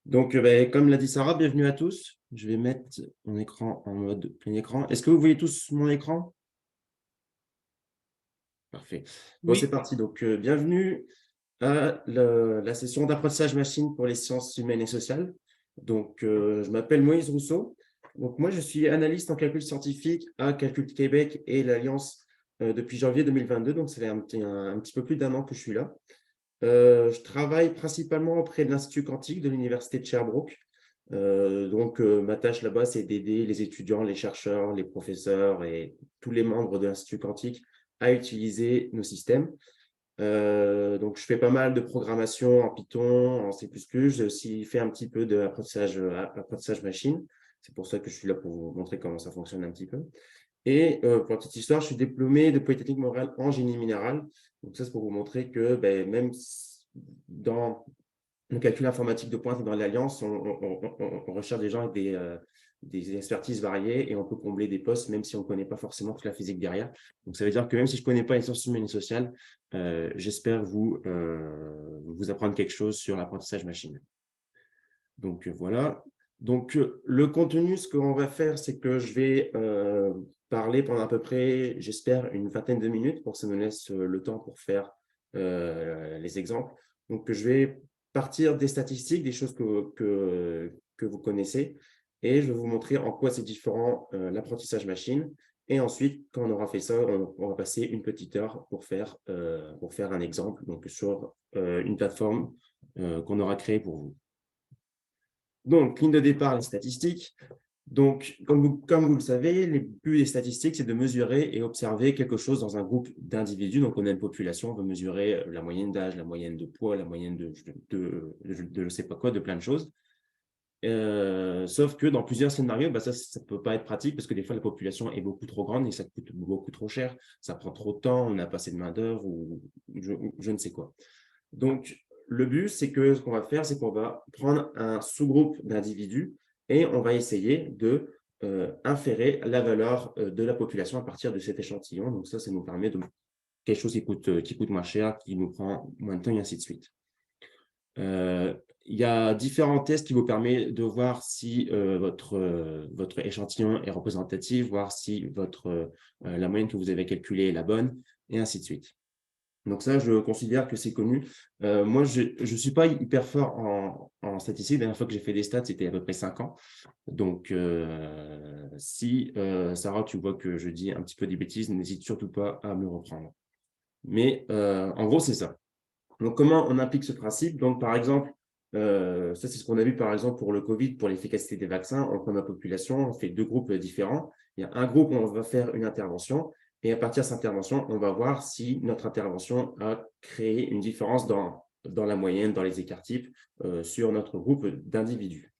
Donc, comme l'a dit Sarah, bienvenue à tous. Je vais mettre mon écran en mode plein écran. Est-ce que vous voyez tous mon écran? Parfait. Bon, c'est Oui, parti. Donc, bienvenue à la session d'apprentissage machine pour les sciences humaines et sociales. Donc, je m'appelle Moïse Rousseau. Donc, moi, je suis analyste en calcul scientifique à Calcul Québec et l'Alliance depuis janvier 2022. Donc, ça fait un petit peu plus d'un an que je suis là. Je travaille principalement auprès de l'Institut quantique de l'Université de Sherbrooke. Ma tâche là-bas, c'est d'aider les étudiants, les chercheurs, les professeurs et tous les membres de l'Institut quantique à utiliser nos systèmes. Donc, je fais pas mal de programmation en Python, en C++. J'ai aussi fait un petit peu d'apprentissage machine. C'est pour ça que je suis là pour vous montrer comment ça fonctionne un petit peu. Et pour la petite histoire, je suis diplômé de Polytechnique Montréal en génie minéral. Donc ça, c'est pour vous montrer que dans le calcul informatique de pointe et dans l'Alliance, on recherche des gens avec des expertises variées et on peut combler des postes même si on ne connaît pas forcément toute la physique derrière. Donc ça veut dire que même si je ne connais pas les sciences humaines et sociales, j'espère vous apprendre quelque chose sur l'apprentissage machine. Donc voilà. Donc le contenu, ce qu'on va faire, c'est que je vais parler pendant à peu près, j'espère, une vingtaine de minutes pour que ça me laisse le temps pour faire les exemples. Donc je vais partir des statistiques, des choses que vous connaissez, et je vais vous montrer en quoi c'est différent l'apprentissage machine. Et ensuite, quand on aura fait ça, on va passer une petite heure pour faire un exemple donc sur une plateforme qu'on aura créée pour vous. Donc, ligne de départ, les statistiques. Donc, comme vous le savez, le but des statistiques, c'est de mesurer et observer quelque chose dans un groupe d'individus. Donc, on a une population, on veut mesurer la moyenne d'âge, la moyenne de poids, la moyenne de je ne sais pas quoi, de plein de choses. Sauf que dans plusieurs scénarios, ça ne peut pas être pratique parce que des fois, la population est beaucoup trop grande et ça coûte beaucoup trop cher. Ça prend trop de temps, on n'a pas assez de main-d'œuvre ou je ne sais quoi. Donc, le but, c'est que ce qu'on va faire, c'est qu'on va prendre un sous-groupe d'individus et on va essayer de inférer la valeur de la population à partir de cet échantillon. Donc ça nous permet de quelque chose qui coûte moins cher, qui nous prend moins de temps et ainsi de suite. Il y a différents tests qui vous permettent de voir si votre échantillon est représentatif, voir si la moyenne que vous avez calculée est la bonne, et ainsi de suite. Donc ça, je considère que c'est connu. Moi, je ne suis pas hyper fort en statistique. La dernière fois que j'ai fait des stats, c'était à peu près 5 ans. Donc, si Sarah, tu vois que je dis un petit peu des bêtises, n'hésite surtout pas à me reprendre. Mais en gros, c'est ça. Donc, comment on applique ce principe? Donc, par exemple, ça, c'est ce qu'on a vu, par exemple, pour le Covid, pour l'efficacité des vaccins. On prend la population, on fait deux groupes différents. Il y a un groupe où on va faire une intervention. Et à partir de cette intervention, on va voir si notre intervention a créé une différence dans la moyenne, dans les écarts types, sur notre groupe d'individus.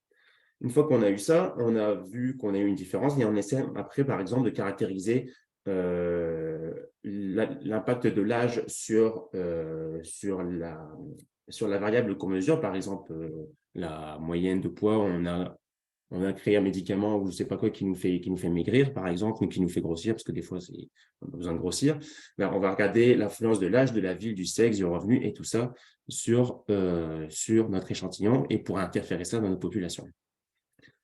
Une fois qu'on a eu ça, on a vu qu'on a eu une différence et on essaie après, par exemple, de caractériser l'impact de l'âge sur la variable qu'on mesure. Par exemple, la moyenne de poids, on a créé un médicament ou je ne sais pas quoi qui nous fait maigrir, par exemple, ou qui nous fait grossir, parce que des fois, on a besoin de grossir. Ben, on va regarder l'influence de l'âge, de la ville, du sexe, du revenu et tout ça sur notre échantillon et pour interférer ça dans notre population.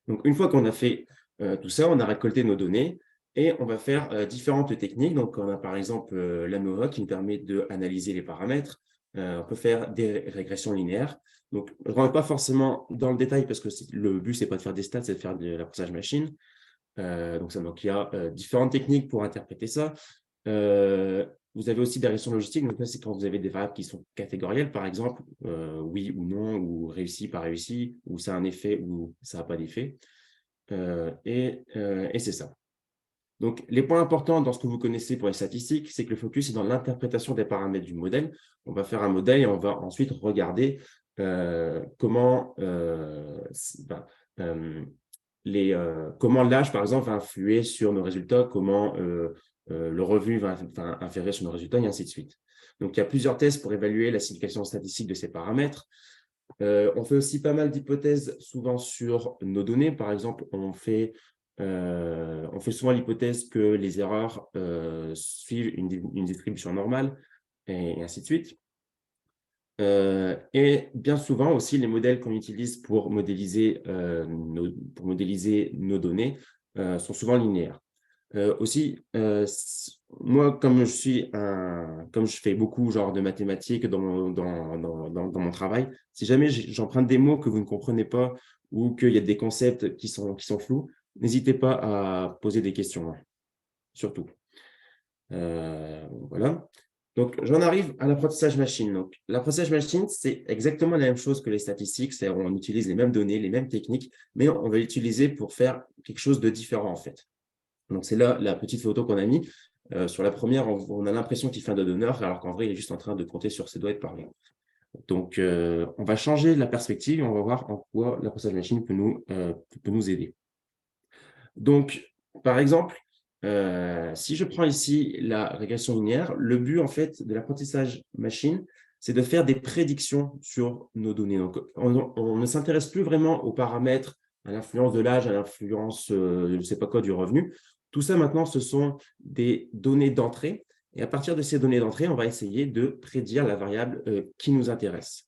Donc, une fois qu'on a fait tout ça, on a récolté nos données et on va faire différentes techniques. Donc, on a par exemple l'ANOVA qui nous permet d'analyser les paramètres. On peut faire des régressions linéaires. Donc, je ne rentre pas forcément dans le détail parce que le but, ce n'est pas de faire des stats, c'est de faire de l'apprentissage machine. Donc, il y a différentes techniques pour interpréter ça. Vous avez aussi des régressions logistiques. Donc, c'est quand vous avez des variables qui sont catégorielles, par exemple, oui ou non, ou réussi, pas réussi, ou ça a un effet ou ça n'a pas d'effet. Et c'est ça. Donc, les points importants dans ce que vous connaissez pour les statistiques, c'est que le focus est dans l'interprétation des paramètres du modèle. On va faire un modèle et on va ensuite regarder comment, comment l'âge, par exemple, va influer sur nos résultats, comment le revenu va inférer sur nos résultats, et ainsi de suite. Donc, il y a plusieurs tests pour évaluer la signification statistique de ces paramètres. On fait aussi pas mal d'hypothèses souvent sur nos données. Par exemple, on fait souvent l'hypothèse que les erreurs suivent une distribution normale et ainsi de suite. Et bien souvent aussi, les modèles qu'on utilise pour modéliser, nos données sont souvent linéaires. Aussi, moi, comme je fais beaucoup genre de mathématiques dans mon travail, si jamais j'emprunte des mots que vous ne comprenez pas ou qu'il y a des concepts qui sont flous, n'hésitez pas à poser des questions, hein, surtout. Voilà. Donc, j'en arrive à l'apprentissage machine. Donc, l'apprentissage machine, c'est exactement la même chose que les statistiques, c'est-à-dire on utilise les mêmes données, les mêmes techniques, mais on va l'utiliser pour faire quelque chose de différent, en fait. Donc, c'est là la petite photo qu'on a mis. Sur la première, on a l'impression qu'il fait un doigt d'honneur, alors qu'en vrai, il est juste en train de compter sur ses doigts et de parler. Donc, on va changer la perspective et on va voir en quoi l'apprentissage machine peut nous aider. Donc, par exemple, si je prends ici la régression linéaire, le but en fait de l'apprentissage machine, c'est de faire des prédictions sur nos données. Donc, on ne s'intéresse plus vraiment aux paramètres, à l'influence de l'âge, à l'influence, je ne sais pas quoi, du revenu. Tout ça maintenant, ce sont des données d'entrée. Et à partir de ces données d'entrée, on va essayer de prédire la variable qui nous intéresse.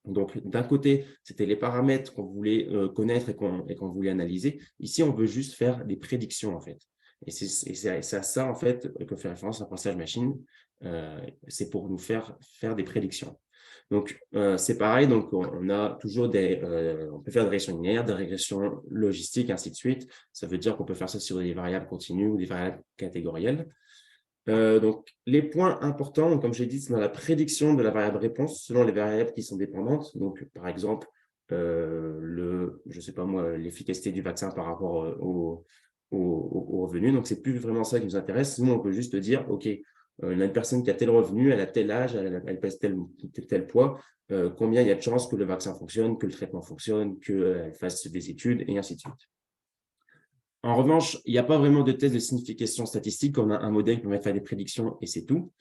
Donc, d'un côté, c'était les paramètres qu'on voulait connaître et qu'on voulait analyser. Ici, on veut juste faire des prédictions, en fait. Et c'est à ça, en fait, que fait référence l'apprentissage machine. C'est pour nous faire des prédictions. Donc, c'est pareil. Donc, on a toujours on peut faire des régressions linéaires, des régressions logistiques, ainsi de suite. Ça veut dire qu'on peut faire ça sur des variables continues ou des variables catégorielles. Donc, les points importants, comme j'ai dit, c'est dans la prédiction de la variable réponse selon les variables qui sont dépendantes. Donc, par exemple, je sais pas moi, l'efficacité du vaccin par rapport au revenu. Donc, c'est plus vraiment ça qui nous intéresse. Sinon, on peut juste dire, OK, on a une personne qui a tel revenu, elle a tel âge, elle pèse tel poids. Combien il y a de chances que le vaccin fonctionne, que le traitement fonctionne, qu'elle fasse des études, et ainsi de suite. En revanche, il n'y a pas vraiment de test de signification statistique. On a un modèle qui permet de faire des prédictions et c'est tout.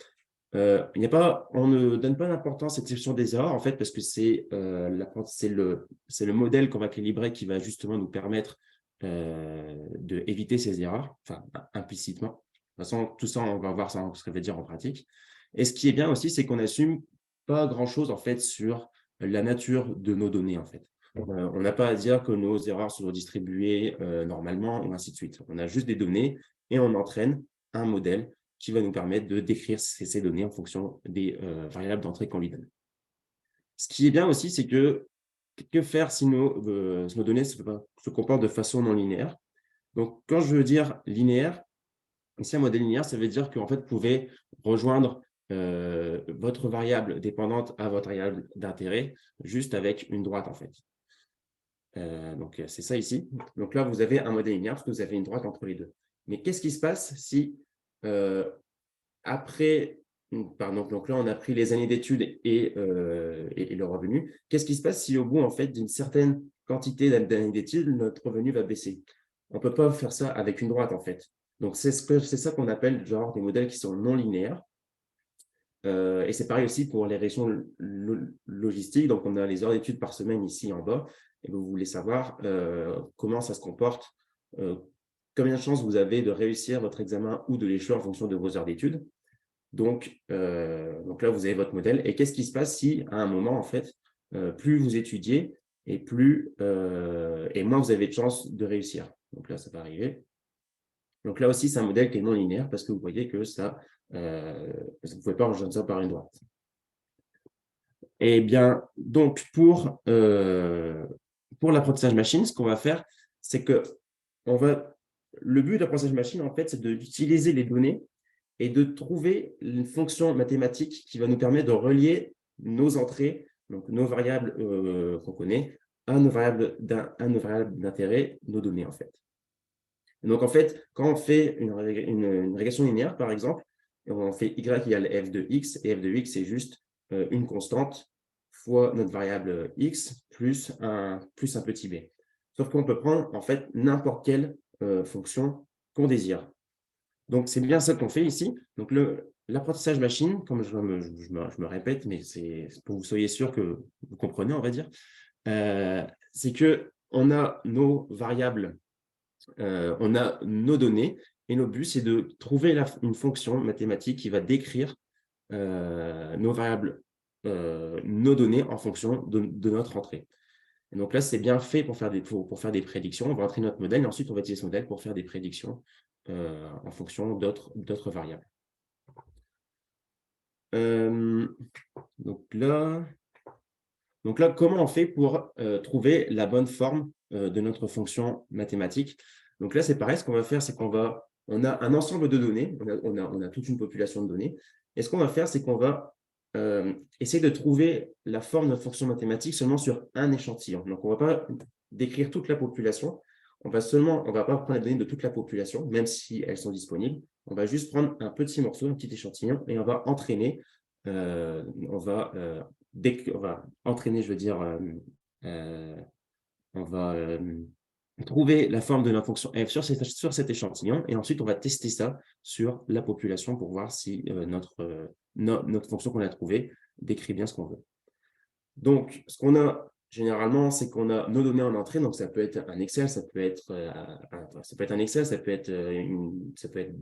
On ne donne pas d'importance à cette exception des erreurs, en fait, parce que c'est le modèle qu'on va calibrer qui va justement nous permettre d'éviter ces erreurs, enfin, implicitement. De toute façon, tout ça, on va voir ce que ça veut dire en pratique. Et ce qui est bien aussi, c'est qu'on n'assume pas grand-chose, en fait, sur la nature de nos données, en fait. On n'a pas à dire que nos erreurs sont distribuées normalement, et ainsi de suite. On a juste des données et on entraîne un modèle qui va nous permettre de décrire ces données en fonction des variables d'entrée qu'on lui donne. Ce qui est bien aussi, c'est que faire si nos données se comportent de façon non linéaire. Donc, quand je veux dire linéaire, ici, un modèle linéaire, ça veut dire qu'en fait, vous pouvez rejoindre votre variable dépendante à votre variable d'intérêt juste avec une droite, en fait. Donc, c'est ça ici. Donc là, vous avez un modèle linéaire parce que vous avez une droite entre les deux. Mais qu'est-ce qui se passe si après, donc là, on a pris les années d'études et le revenu. Qu'est-ce qui se passe si au bout, en fait, d'une certaine quantité d'années d'études, notre revenu va baisser? On ne peut pas faire ça avec une droite, en fait. Donc, c'est ça qu'on appelle genre des modèles qui sont non linéaires. Et c'est pareil aussi pour les régressions logistiques. Donc, on a les heures d'études par semaine ici en bas. Et vous voulez savoir comment ça se comporte, combien de chances vous avez de réussir votre examen ou de l'échouer en fonction de vos heures d'études. Donc là, vous avez votre modèle. Et qu'est-ce qui se passe si, à un moment, en fait, plus vous étudiez et moins vous avez de chances de réussir. Donc là, ça va arriver. Donc là aussi, c'est un modèle qui est non linéaire parce que vous voyez que ça, vous ne pouvez pas rejoindre ça par une droite. Eh bien, donc, pour l'apprentissage machine, ce qu'on va faire, c'est que le but de l'apprentissage machine, en fait, c'est d'utiliser les données et de trouver une fonction mathématique qui va nous permettre de relier nos entrées, donc nos variables qu'on connaît, à nos variables d'intérêt, nos données, en fait. Donc, en fait, quand on fait une régression linéaire, par exemple, on fait y égale f de x, et f de x, c'est juste une constante fois notre variable x plus un petit b. Sauf qu'on peut prendre, en fait, n'importe quelle fonction qu'on désire. Donc, c'est bien ça qu'on fait ici. Donc, l'apprentissage machine, comme je me répète, mais c'est pour que vous soyez sûr que vous comprenez, on va dire, c'est qu'on a nos variables, on a nos données, et notre but, c'est de trouver une fonction mathématique qui va décrire nos variables nos données en fonction de notre entrée. Et donc là, c'est bien fait pour faire des prédictions. On va entraîner notre modèle et ensuite, on va utiliser ce modèle pour faire des prédictions en fonction d'autres variables. Donc là, comment on fait pour trouver la bonne forme de notre fonction mathématique? Donc là, c'est pareil, ce qu'on va faire, c'est on a un ensemble de données, on a toute une population de données, et ce qu'on va faire, c'est qu'on va essayer de trouver la forme de notre fonction mathématique seulement sur un échantillon. Donc, on ne va pas décrire toute la population, on va pas prendre les données de toute la population, même si elles sont disponibles, on va juste prendre un petit morceau, un petit échantillon, et on va entraîner, on va entraîner, je veux dire, on va trouver la forme de notre fonction f sur cet échantillon et ensuite on va tester ça sur la population pour voir si notre fonction qu'on a trouvée décrit bien ce qu'on veut. Donc, ce qu'on a généralement, c'est qu'on a nos données en entrée, donc ça peut être un Excel, ça peut être un Excel, ça peut être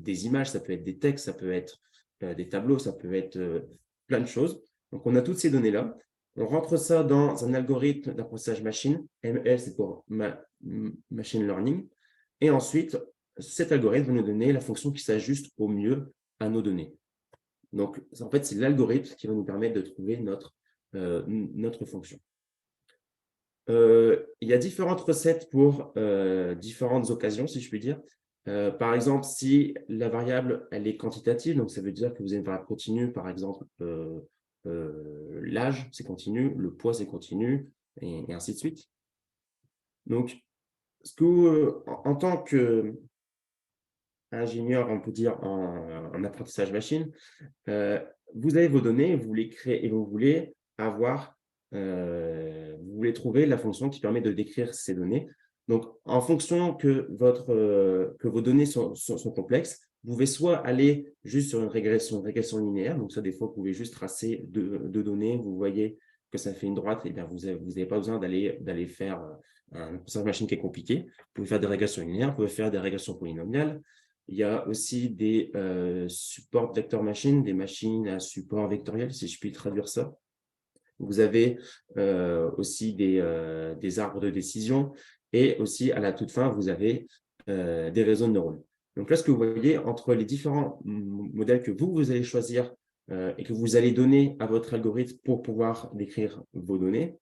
des images, ça peut être des textes, ça peut être des tableaux, ça peut être plein de choses. Donc, on a toutes ces données-là. On rentre ça dans un algorithme d'apprentissage machine. ML, c'est pour machine learning. Et ensuite, cet algorithme va nous donner la fonction qui s'ajuste au mieux à nos données. Donc, en fait, c'est l'algorithme qui va nous permettre de trouver notre fonction. Il y a différentes recettes pour différentes occasions, si je puis dire. Par exemple, si la variable elle est quantitative, donc ça veut dire que vous avez une variable continue, par exemple, l'âge, c'est continu, le poids, c'est continu, et ainsi de suite. Donc, en tant qu'ingénieur, on peut dire en apprentissage machine, vous avez vos données, vous voulez créer et vous voulez vous voulez trouver la fonction qui permet de décrire ces données. Donc, en fonction que vos données sont complexes, vous pouvez soit aller juste sur une régression linéaire. Donc, ça, des fois, vous pouvez juste tracer deux données. Vous voyez que ça fait une droite. Et bien, vous n'avez pas besoin d'aller faire un apprentissage machine qui est compliqué. Vous pouvez faire des régressions linéaires, vous pouvez faire des régressions polynomiales. Il y a aussi des supports vector machine, des machines à support vectoriel, si je puis traduire ça. Vous avez aussi des arbres de décision et aussi, à la toute fin, vous avez des réseaux de neurones. Donc là, ce que vous voyez, entre les différents modèles que vous allez choisir et que vous allez donner à votre algorithme pour pouvoir décrire vos données,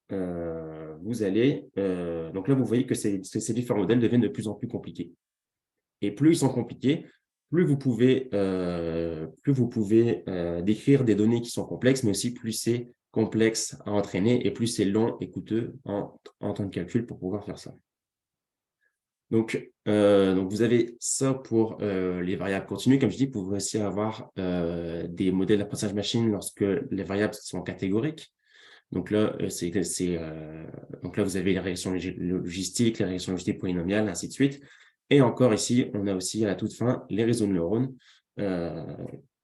donc là, vous voyez que ces différents modèles deviennent de plus en plus compliqués. Et plus ils sont compliqués, plus vous pouvez décrire des données qui sont complexes, mais aussi plus c'est complexe à entraîner et plus c'est long et coûteux en temps de calcul pour pouvoir faire ça. Donc vous avez ça pour les variables continues. Comme je dis, vous pouvez aussi avoir des modèles d'apprentissage machine lorsque les variables sont catégoriques. Donc là, vous avez les régressions logistiques, les régressions logistiques polynomiales, ainsi de suite. Et encore ici, on a aussi à la toute fin les réseaux de neurones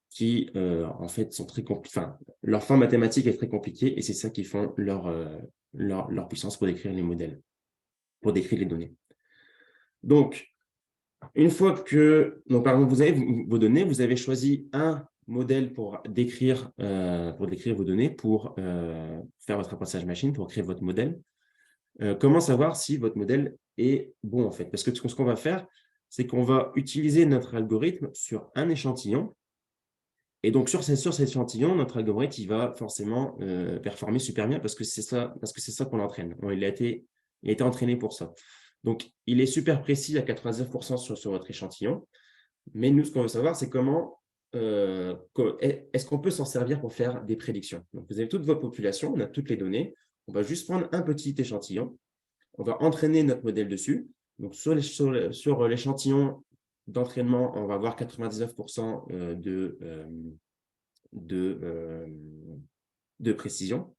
qui, en fait, sont très compliqués. Enfin, leur forme mathématique est très compliquée et c'est ça qui font leur puissance pour décrire les modèles, pour décrire les données. Donc, une fois que par exemple, vous avez vos données, vous avez choisi un modèle pour décrire vos données, pour faire votre apprentissage machine, pour créer votre modèle. Comment savoir si votre modèle est bon, en fait? Parce que ce qu'on va faire, c'est qu'on va utiliser notre algorithme sur un échantillon. Et donc, sur cet échantillon, notre algorithme, il va forcément performer super bien parce que c'est ça qu'on entraîne. Il a été entraîné pour ça. Donc, il est super précis à 99% sur votre échantillon. Mais nous, ce qu'on veut savoir, c'est est-ce qu'on peut s'en servir pour faire des prédictions. Donc, vous avez toute votre population, on a toutes les données. On va juste prendre un petit échantillon. On va entraîner notre modèle dessus. Donc, sur l'échantillon d'entraînement, on va avoir 99% de précision.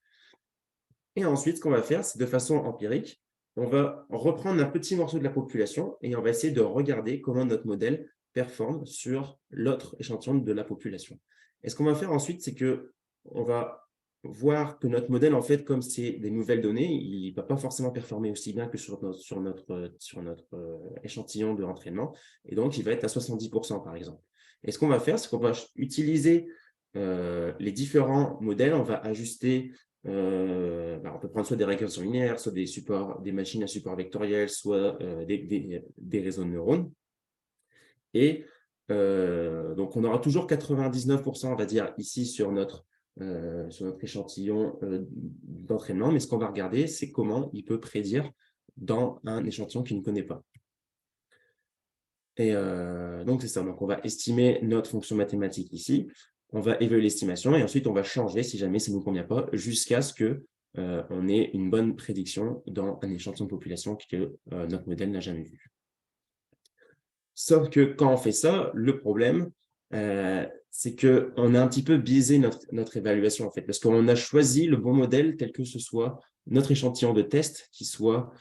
Et ensuite, ce qu'on va faire, c'est de façon empirique, on va reprendre un petit morceau de la population et on va essayer de regarder comment notre modèle performe sur l'autre échantillon de la population. Et ce qu'on va faire ensuite, c'est qu'on va voir que notre modèle, en fait, comme c'est des nouvelles données, il ne va pas forcément performer aussi bien que sur notre échantillon de l'entraînement. Et donc, il va être à 70%, par exemple. Et ce qu'on va faire, c'est qu'on va utiliser les différents modèles, on va ajuster, on peut prendre soit des régressions linéaires, soit des machines à support vectoriel, soit des réseaux de neurones. Et donc, on aura toujours 99%, on va dire, ici sur notre échantillon d'entraînement. Mais ce qu'on va regarder, c'est comment il peut prédire dans un échantillon qu'il ne connaît pas. Et donc, c'est ça. Donc, on va estimer notre fonction mathématique ici. On va évaluer l'estimation et ensuite, on va changer si jamais ça ne nous convient pas jusqu'à ce qu'on ait une bonne prédiction dans un échantillon de population que notre modèle n'a jamais vu. Sauf que quand on fait ça, le problème, c'est qu'on a un petit peu biaisé notre évaluation, en fait, parce qu'on a choisi le bon modèle tel que ce soit notre échantillon de test qui soit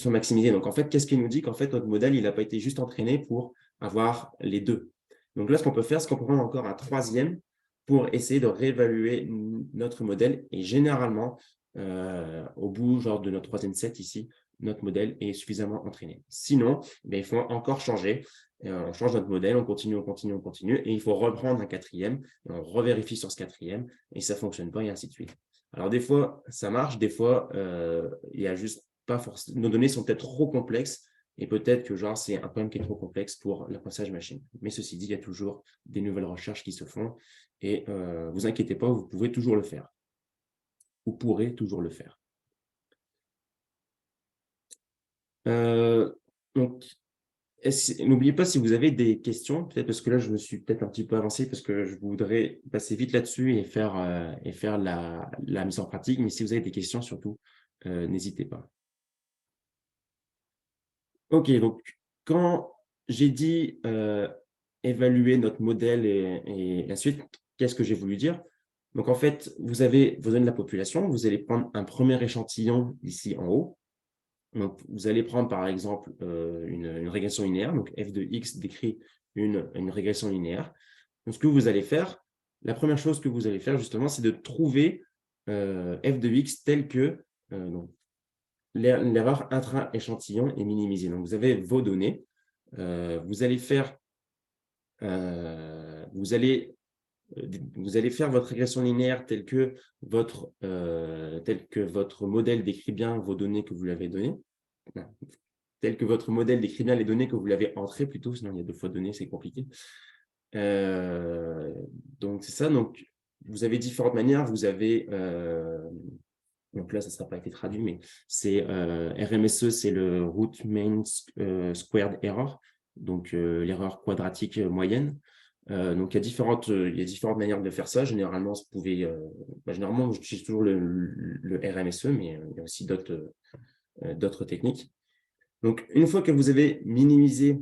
maximisé. Donc, en fait, qu'est-ce qu'il nous dit? Qu'en fait, notre modèle, il n'a pas été juste entraîné pour avoir les deux. Donc là, ce qu'on peut faire, c'est qu'on peut prendre encore un troisième pour essayer de réévaluer notre modèle. Et généralement, au bout genre, de notre troisième set ici, notre modèle est suffisamment entraîné. Sinon, il faut encore changer. On change notre modèle, on continue, et il faut reprendre un quatrième, et on revérifie sur ce quatrième, et ça ne fonctionne pas, et ainsi de suite. Alors, des fois, ça marche, des fois, il y a juste pas forcément. Nos données sont peut-être trop complexes, et peut-être que genre c'est un problème qui est trop complexe pour l'apprentissage machine. Mais ceci dit, il y a toujours des nouvelles recherches qui se font, et vous inquiétez pas, vous pouvez toujours le faire. Vous pourrez toujours le faire. Donc, n'oubliez pas si vous avez des questions, peut-être parce que là, je me suis peut-être un petit peu avancé parce que je voudrais passer vite là-dessus et faire la mise en pratique. Mais si vous avez des questions, surtout, n'hésitez pas. OK, donc quand j'ai dit évaluer notre modèle et la suite, qu'est-ce que j'ai voulu dire? Donc, en fait, vous avez vos données de la population, vous allez prendre un premier échantillon ici en haut. Donc, vous allez prendre, par exemple, une régression linéaire. Donc, f de x décrit une régression linéaire. Donc, ce que vous allez faire, la première chose que vous allez faire, justement, c'est de trouver f de x tel que l'erreur intra-échantillon est minimisée. Donc, vous avez vos données. Vous allez faire votre régression linéaire tel que votre modèle décrit bien vos données que vous lui avez données. Tel que votre modèle décrit bien les données que vous l'avez entrées plutôt, sinon il y a 2 fois données, c'est compliqué. Donc, c'est ça. Donc, vous avez différentes manières. Vous avez, donc là, ça ne sera pas été traduit, mais c'est RMSE, c'est le Root Mean Squared Error, donc l'erreur quadratique moyenne. Donc, il y a différentes manières de faire ça. Généralement, généralement, j'utilise toujours le RMSE, mais il y a aussi d'autres techniques. Donc, une fois que vous avez minimisé,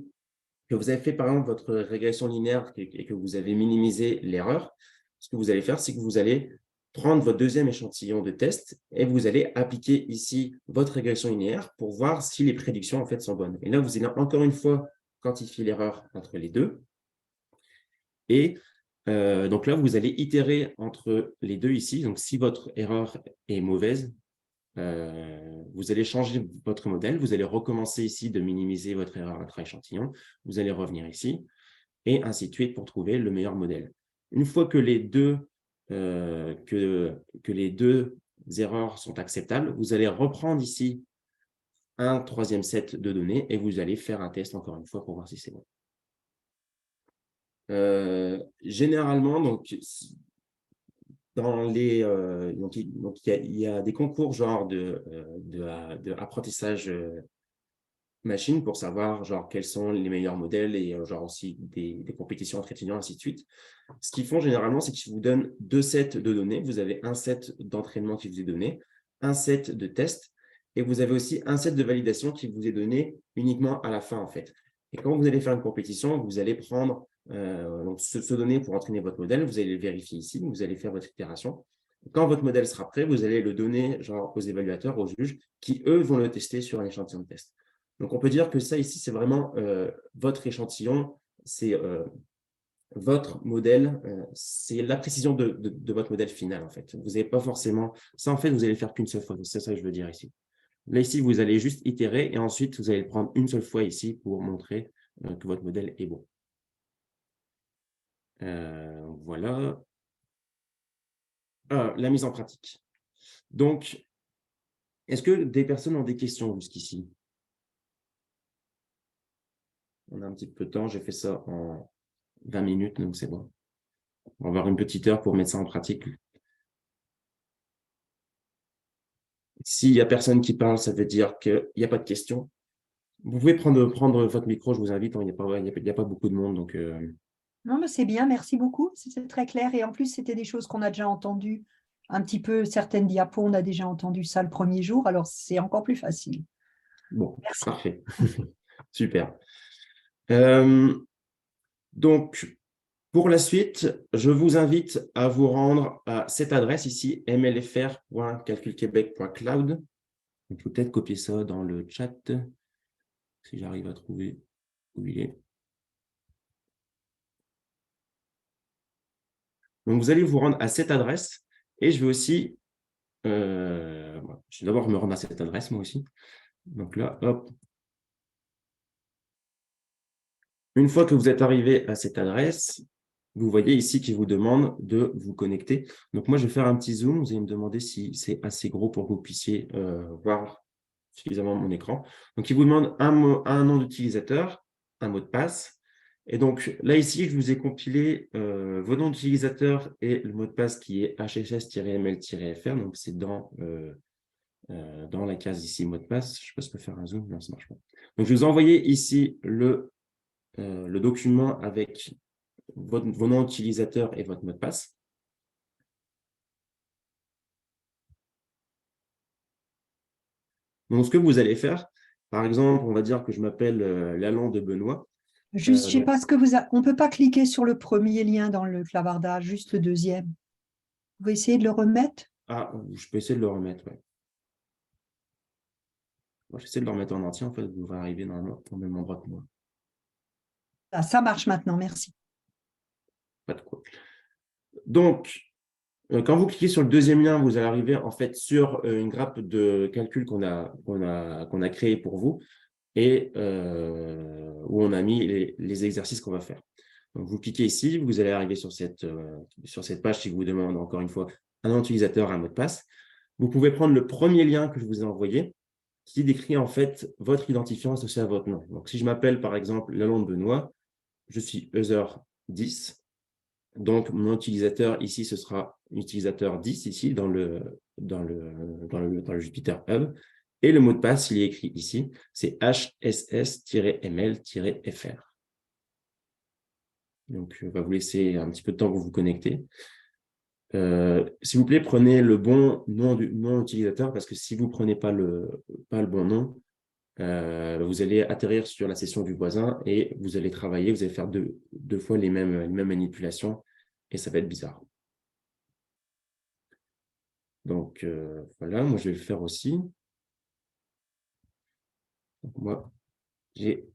que vous avez fait par exemple votre régression linéaire et que vous avez minimisé l'erreur, ce que vous allez faire, c'est que vous allez prendre votre deuxième échantillon de test et vous allez appliquer ici votre régression linéaire pour voir si les prédictions en fait sont bonnes. Et là, vous allez encore une fois quantifier l'erreur entre les deux. Et donc là, vous allez itérer entre les deux ici. Donc, si votre erreur est mauvaise, vous allez changer votre modèle, vous allez recommencer ici de minimiser votre erreur intra-échantillon, vous allez revenir ici, et ainsi de suite pour trouver le meilleur modèle. Une fois que les deux erreurs sont acceptables, vous allez reprendre ici un troisième set de données et vous allez faire un test encore une fois pour voir si c'est bon. Généralement, donc, il y a des concours genre de apprentissage machine pour savoir genre quels sont les meilleurs modèles et genre aussi des compétitions entre étudiants, ainsi de suite. Ce qu'ils font généralement, c'est qu'ils vous donnent 2 sets de données. Vous avez un set d'entraînement qui vous est donné, un set de tests, et vous avez aussi un set de validation qui vous est donné uniquement à la fin, en fait. Et quand vous allez faire une compétition, vous allez prendre ce données pour entraîner votre modèle, vous allez le vérifier ici, vous allez faire votre itération. Quand votre modèle sera prêt, vous allez le donner genre, aux évaluateurs, aux juges, qui, eux, vont le tester sur un échantillon de test. Donc, on peut dire que ça, ici, c'est vraiment votre échantillon, c'est votre modèle, c'est la précision de votre modèle final, en fait. Vous n'avez pas forcément… Ça, en fait, vous allez le faire qu'une seule fois. C'est ça que je veux dire ici. Là, ici, vous allez juste itérer et ensuite, vous allez le prendre une seule fois ici pour montrer que votre modèle est bon. Voilà. La mise en pratique. Donc, est-ce que des personnes ont des questions jusqu'ici? On a un petit peu de temps, j'ai fait ça en 20 minutes, donc c'est bon. On va avoir une petite heure pour mettre ça en pratique. S'il n'y a personne qui parle, ça veut dire qu'il n'y a pas de questions. Vous pouvez prendre votre micro, je vous invite, hein, il n'y a pas beaucoup de monde. Donc, Non, mais c'est bien, merci beaucoup. C'est très clair. Et en plus, c'était des choses qu'on a déjà entendues un petit peu. Certaines diapos, on a déjà entendu ça le premier jour, alors c'est encore plus facile. bon, Merci. parfait. Super. Euh, donc, pour la suite, je vous invite à vous rendre à cette adresse ici, mlfr.calculquebec.cloud. On peut peut-être copier ça dans le chat, si j'arrive à trouver où il est. Donc, vous allez vous rendre à cette adresse et je vais aussi, je vais d'abord me rendre à cette adresse, moi aussi. Donc là, hop. Une fois que vous êtes arrivé à cette adresse, vous voyez ici qu'il vous demande de vous connecter. Donc, moi, je vais faire un petit zoom. Vous allez me demander si c'est assez gros pour que vous puissiez voir suffisamment mon écran. Donc, il vous demande un nom d'utilisateur, un mot de passe. Et donc, là, ici, je vous ai compilé vos noms d'utilisateur et le mot de passe qui est hss-ml-fr. Donc, c'est dans la case ici, mot de passe. Je ne sais pas si je peux faire un zoom. Non, ça ne marche pas. Donc, je vous ai envoyé ici le document avec vos noms d'utilisateur et votre mot de passe. Donc, ce que vous allez faire, par exemple, on va dire que je m'appelle Lalande de Benoît. Juste, je sais pas ce que on ne peut pas cliquer sur le premier lien dans le clavardage, juste le deuxième. Vous pouvez essayer de le remettre? Ah, je peux essayer de le remettre, ouais. Moi, j'essaie de le remettre en entier, en fait, vous va arriver normalement au même endroit que moi. Ah, ça marche maintenant, merci. Pas de quoi. Donc, quand vous cliquez sur le deuxième lien, vous allez arriver en fait sur une grappe de calcul qu'on a créée pour vous et où on a mis les exercices qu'on va faire. Donc, vous cliquez ici, vous allez arriver sur cette page qui vous demande encore une fois un nom utilisateur, un mot de passe. Vous pouvez prendre le premier lien que je vous ai envoyé qui décrit en fait votre identifiant associé à votre nom. Donc, si je m'appelle par exemple Lalande Benoît, je suis user 10. Donc, mon utilisateur ici, ce sera l'utilisateur 10 ici dans le Jupyter Hub. Et le mot de passe, il est écrit ici, c'est hss-ml-fr. Donc, je vais vous laisser un petit peu de temps pour vous connecter. S'il vous plaît, prenez le bon nom utilisateur parce que si vous ne prenez pas le bon nom, vous allez atterrir sur la session du voisin et vous allez travailler, vous allez faire deux fois les mêmes manipulations et ça va être bizarre. Donc, voilà, moi, je vais le faire aussi. Donc, moi, j'ai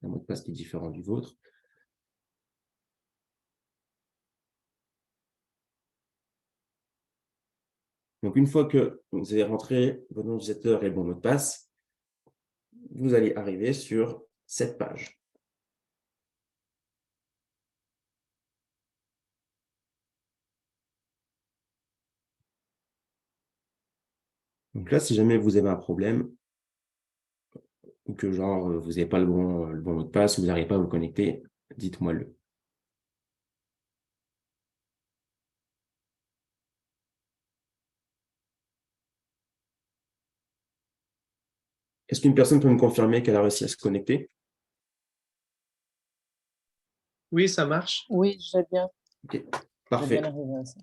un mot de passe qui est différent du vôtre. Donc, une fois que vous avez rentré votre nom d'utilisateur et le bon mot de passe, vous allez arriver sur cette page. Donc là, si jamais vous avez un problème ou que genre vous n'avez pas le bon mot de passe, ou vous n'arrivez pas à vous connecter, dites-moi-le. Est-ce qu'une personne peut me confirmer qu'elle a réussi à se connecter? Oui, ça marche. Oui, j'ai bien. Ok, parfait. Arrivé à ça.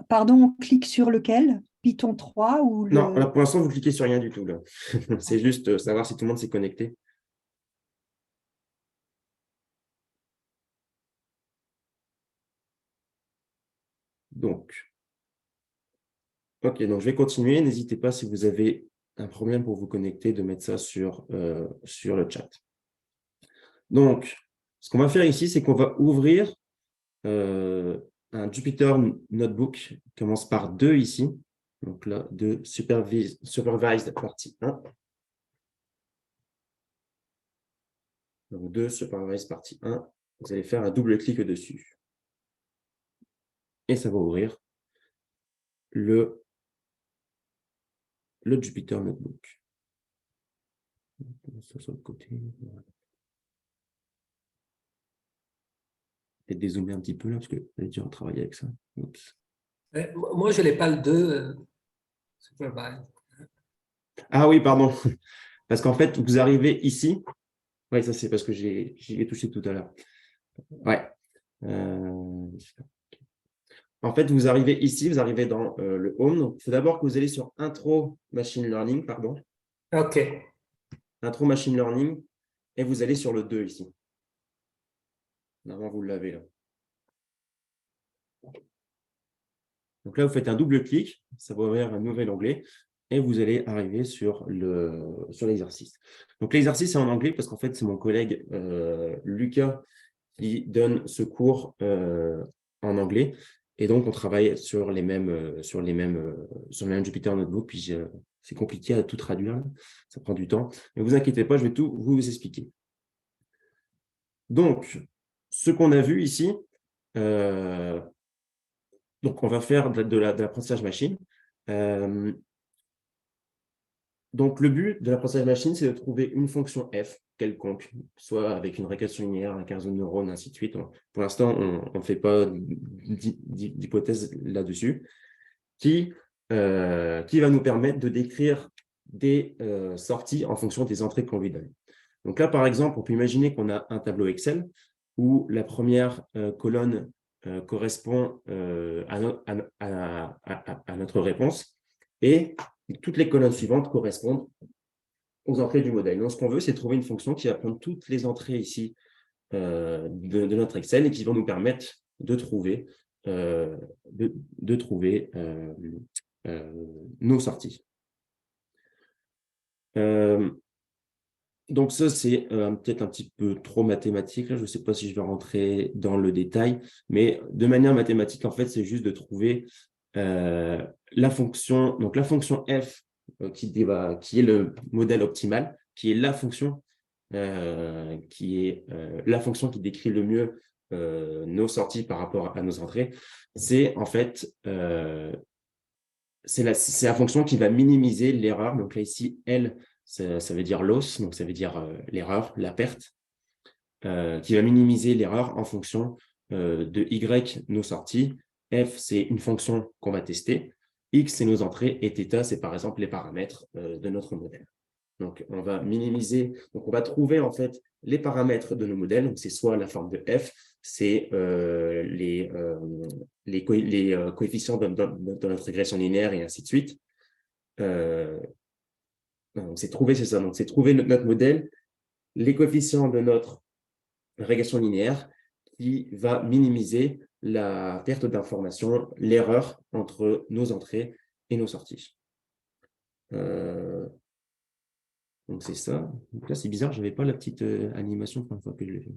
Pardon, on clique sur lequel? Python 3 ou le… Non, là, pour l'instant, vous cliquez sur rien du tout. C'est juste savoir si tout le monde s'est connecté. Donc, ok, donc je vais continuer. N'hésitez pas si vous avez un problème pour vous connecter, de mettre ça sur le chat. Donc, ce qu'on va faire ici, c'est qu'on va ouvrir un Jupyter Notebook qui commence par 2 ici. Donc là, de Supervised partie 1. Donc 2 supervise partie 1. Vous allez faire un double-clic dessus. Et ça va ouvrir le Jupyter Notebook. Ça sur le côté. Voilà. Peut-être dézoomer un petit peu là, parce que j'ai déjà travaillé avec ça. Oups. Moi, je n'ai pas le 2 supervise. Ah oui, pardon. Parce qu'en fait, vous arrivez ici. Oui, ça c'est parce que j'y ai touché tout à l'heure. Ouais. En fait, vous arrivez ici, vous arrivez dans le Home. Donc, il faut d'abord que vous allez sur Intro Machine Learning, pardon. OK. Intro Machine Learning, et vous allez sur le 2 ici. Normalement, vous l'avez là. Donc là, vous faites un double clic, ça va ouvrir un nouvel onglet, et vous allez arriver sur l'exercice. Donc l'exercice est en anglais parce qu'en fait, c'est mon collègue Lucas qui donne ce cours en anglais. Et donc, on travaille sur le même Jupyter Notebook. Puis, c'est compliqué à tout traduire. Ça prend du temps. Mais ne vous inquiétez pas, je vais tout vous expliquer. Donc, ce qu'on a vu ici, donc on va faire de l'apprentissage machine. Donc, le but de l'apprentissage machine, c'est de trouver une fonction f quelconque, soit avec une régression linéaire, un réseau de neurones, ainsi de suite. Pour l'instant, on ne fait pas d'hypothèse là-dessus, qui va nous permettre de décrire des sorties en fonction des entrées qu'on lui donne. Donc là, par exemple, on peut imaginer qu'on a un tableau Excel où la première colonne correspond à notre réponse et toutes les colonnes suivantes correspondent aux entrées du modèle. Donc, ce qu'on veut, c'est trouver une fonction qui va prendre toutes les entrées ici de notre Excel et qui va nous permettre de trouver, nos sorties. Donc ça, c'est peut-être un petit peu trop mathématique. Là. Je ne sais pas si je vais rentrer dans le détail, mais de manière mathématique, en fait, c'est juste de trouver la fonction. Donc la fonction f qui est le modèle optimal, qui est la fonction qui décrit le mieux nos sorties par rapport à nos entrées. C'est en fait c'est la fonction qui va minimiser l'erreur. Donc là ici, L ça veut dire loss, donc ça veut dire l'erreur, la perte, qui va minimiser l'erreur en fonction de Y, nos sorties. F, c'est une fonction qu'on va tester. X, c'est nos entrées. Et θ, c'est par exemple les paramètres de notre modèle. Donc, on va minimiser, donc on va trouver en fait les paramètres de nos modèles. Donc, c'est soit la forme de F, c'est les coefficients de notre régression linéaire et ainsi de suite. C'est trouver notre modèle, les coefficients de notre régression linéaire qui va minimiser la perte d'information, l'erreur entre nos entrées et nos sorties. Donc, c'est ça. Donc là, c'est bizarre, je n'avais pas la petite animation pour une fois que je l'ai fait.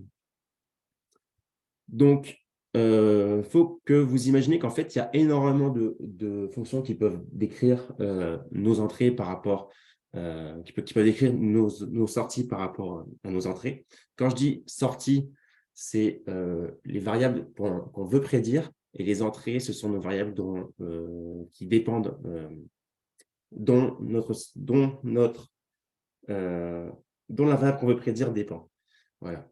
Donc, faut que vous imaginez qu'en fait, il y a énormément de fonctions qui peuvent décrire nos entrées par rapport qui peuvent décrire nos sorties par rapport à nos entrées. Quand je dis sortie, c'est les variables qu'on veut prédire et les entrées, ce sont nos variables qui dépendent, dont la variable qu'on veut prédire dépend. Voilà.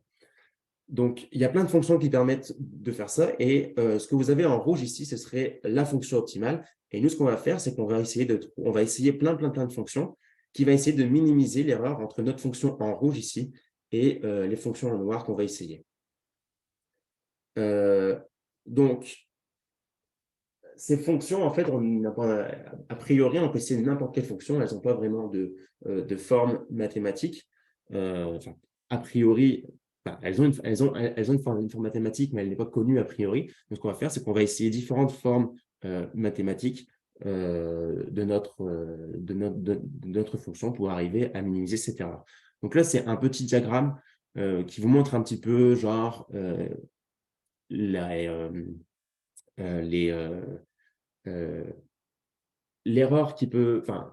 Donc, il y a plein de fonctions qui permettent de faire ça. Et ce que vous avez en rouge ici, ce serait la fonction optimale. Et nous, ce qu'on va faire, c'est qu'on va essayer plein de fonctions qui va essayer de minimiser l'erreur entre notre fonction en rouge ici et les fonctions en noir qu'on va essayer. Donc, ces fonctions, en fait, a priori, on peut essayer n'importe quelle fonction. Elles n'ont pas vraiment de forme mathématique. A priori, elles ont une forme mathématique, mais elle n'est pas connue a priori. Donc, ce qu'on va faire, c'est qu'on va essayer différentes formes mathématiques de notre fonction pour arriver à minimiser cette erreur. Donc là, c'est un petit diagramme qui vous montre un petit peu, genre, l'erreur qui peut, enfin,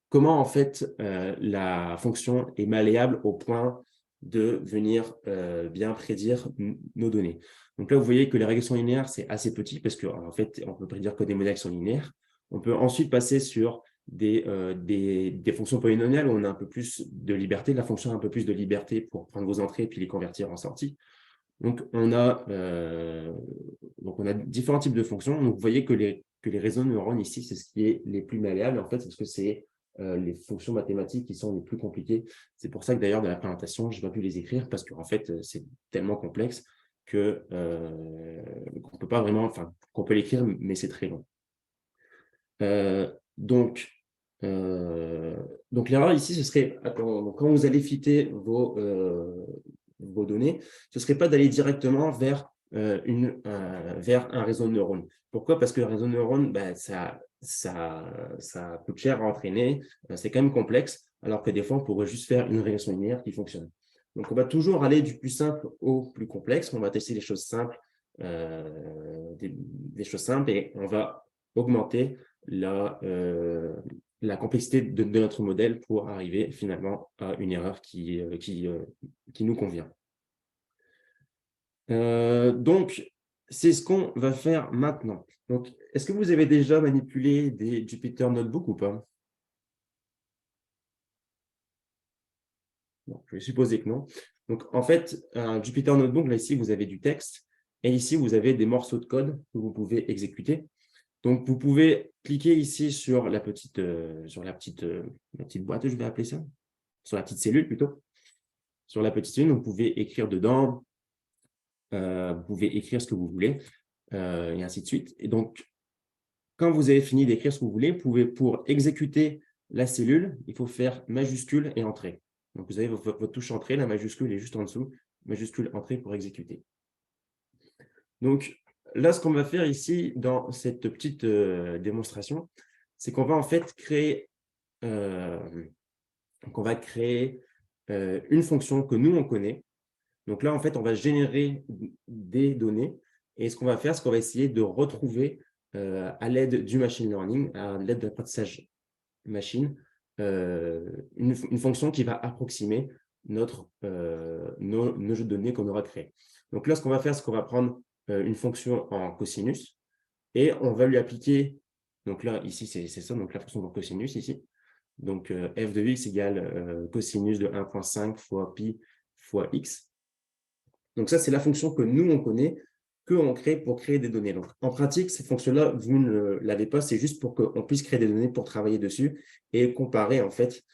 comment en fait la fonction est malléable au point de venir bien prédire nos données. Donc là, vous voyez que les régressions linéaires, c'est assez petit parce qu'en fait, on peut prédire que des modèles qui sont linéaires. On peut ensuite passer sur des fonctions polynomiales où on a un peu plus de liberté. La fonction a un peu plus de liberté pour prendre vos entrées et puis les convertir en sorties. Donc, on a différents types de fonctions. Donc, vous voyez que les réseaux de neurones ici, c'est ce qui est les plus malléables, en fait, parce que c'est les fonctions mathématiques qui sont les plus compliquées. C'est pour ça que d'ailleurs, dans la présentation, je n'ai pas pu les écrire parce qu'en fait, c'est tellement complexe que qu'on peut pas vraiment, enfin, qu'on peut l'écrire, mais c'est très long. Donc l'erreur ici, ce serait, quand vous allez fitter vos données, ce ne serait pas d'aller directement vers un réseau de neurones. Pourquoi? Parce que le réseau de neurones, ça coûte cher à entraîner, c'est quand même complexe, alors que des fois, on pourrait juste faire une régression linéaire qui fonctionne. Donc, on va toujours aller du plus simple au plus complexe. On va tester les choses simples, des choses simples, et on va augmenter la complexité de notre modèle pour arriver finalement à une erreur qui nous convient. Donc, c'est ce qu'on va faire maintenant. Donc, est-ce que vous avez déjà manipulé des Jupyter Notebook ou pas? Bon, je vais supposer que non. Donc, en fait, un Jupyter Notebook, là, ici, vous avez du texte et ici, vous avez des morceaux de code que vous pouvez exécuter. Donc, vous pouvez cliquer ici sur la petite boîte, je vais appeler ça, sur la petite cellule plutôt. Sur la petite cellule, vous pouvez écrire dedans, vous pouvez écrire ce que vous voulez, et ainsi de suite. Et donc, quand vous avez fini d'écrire ce que vous voulez, pour exécuter la cellule, il faut faire majuscule et entrée. Donc, vous avez votre touche entrée, la majuscule est juste en dessous, majuscule entrée pour exécuter. Donc, là, ce qu'on va faire ici dans cette petite démonstration, c'est qu'on va en fait créer, une fonction que nous, on connaît. Donc là, en fait, on va générer des données. Et ce qu'on va faire, c'est qu'on va essayer de retrouver, à l'aide du machine learning, à l'aide de l'apprentissage machine, une fonction qui va approximer nos jeux de données qu'on aura créés. Donc là, ce qu'on va faire, c'est qu'on va prendre une fonction en cosinus et on va lui appliquer, donc là, ici, c'est ça, donc la fonction pour cosinus ici. Donc, f de x égale cosinus de 1,5 fois pi fois x. Donc ça, c'est la fonction que nous, on connaît, qu'on crée pour créer des données. Donc, en pratique, cette fonction-là, vous ne l'avez pas, c'est juste pour qu'on puisse créer des données pour travailler dessus et comparer, en fait,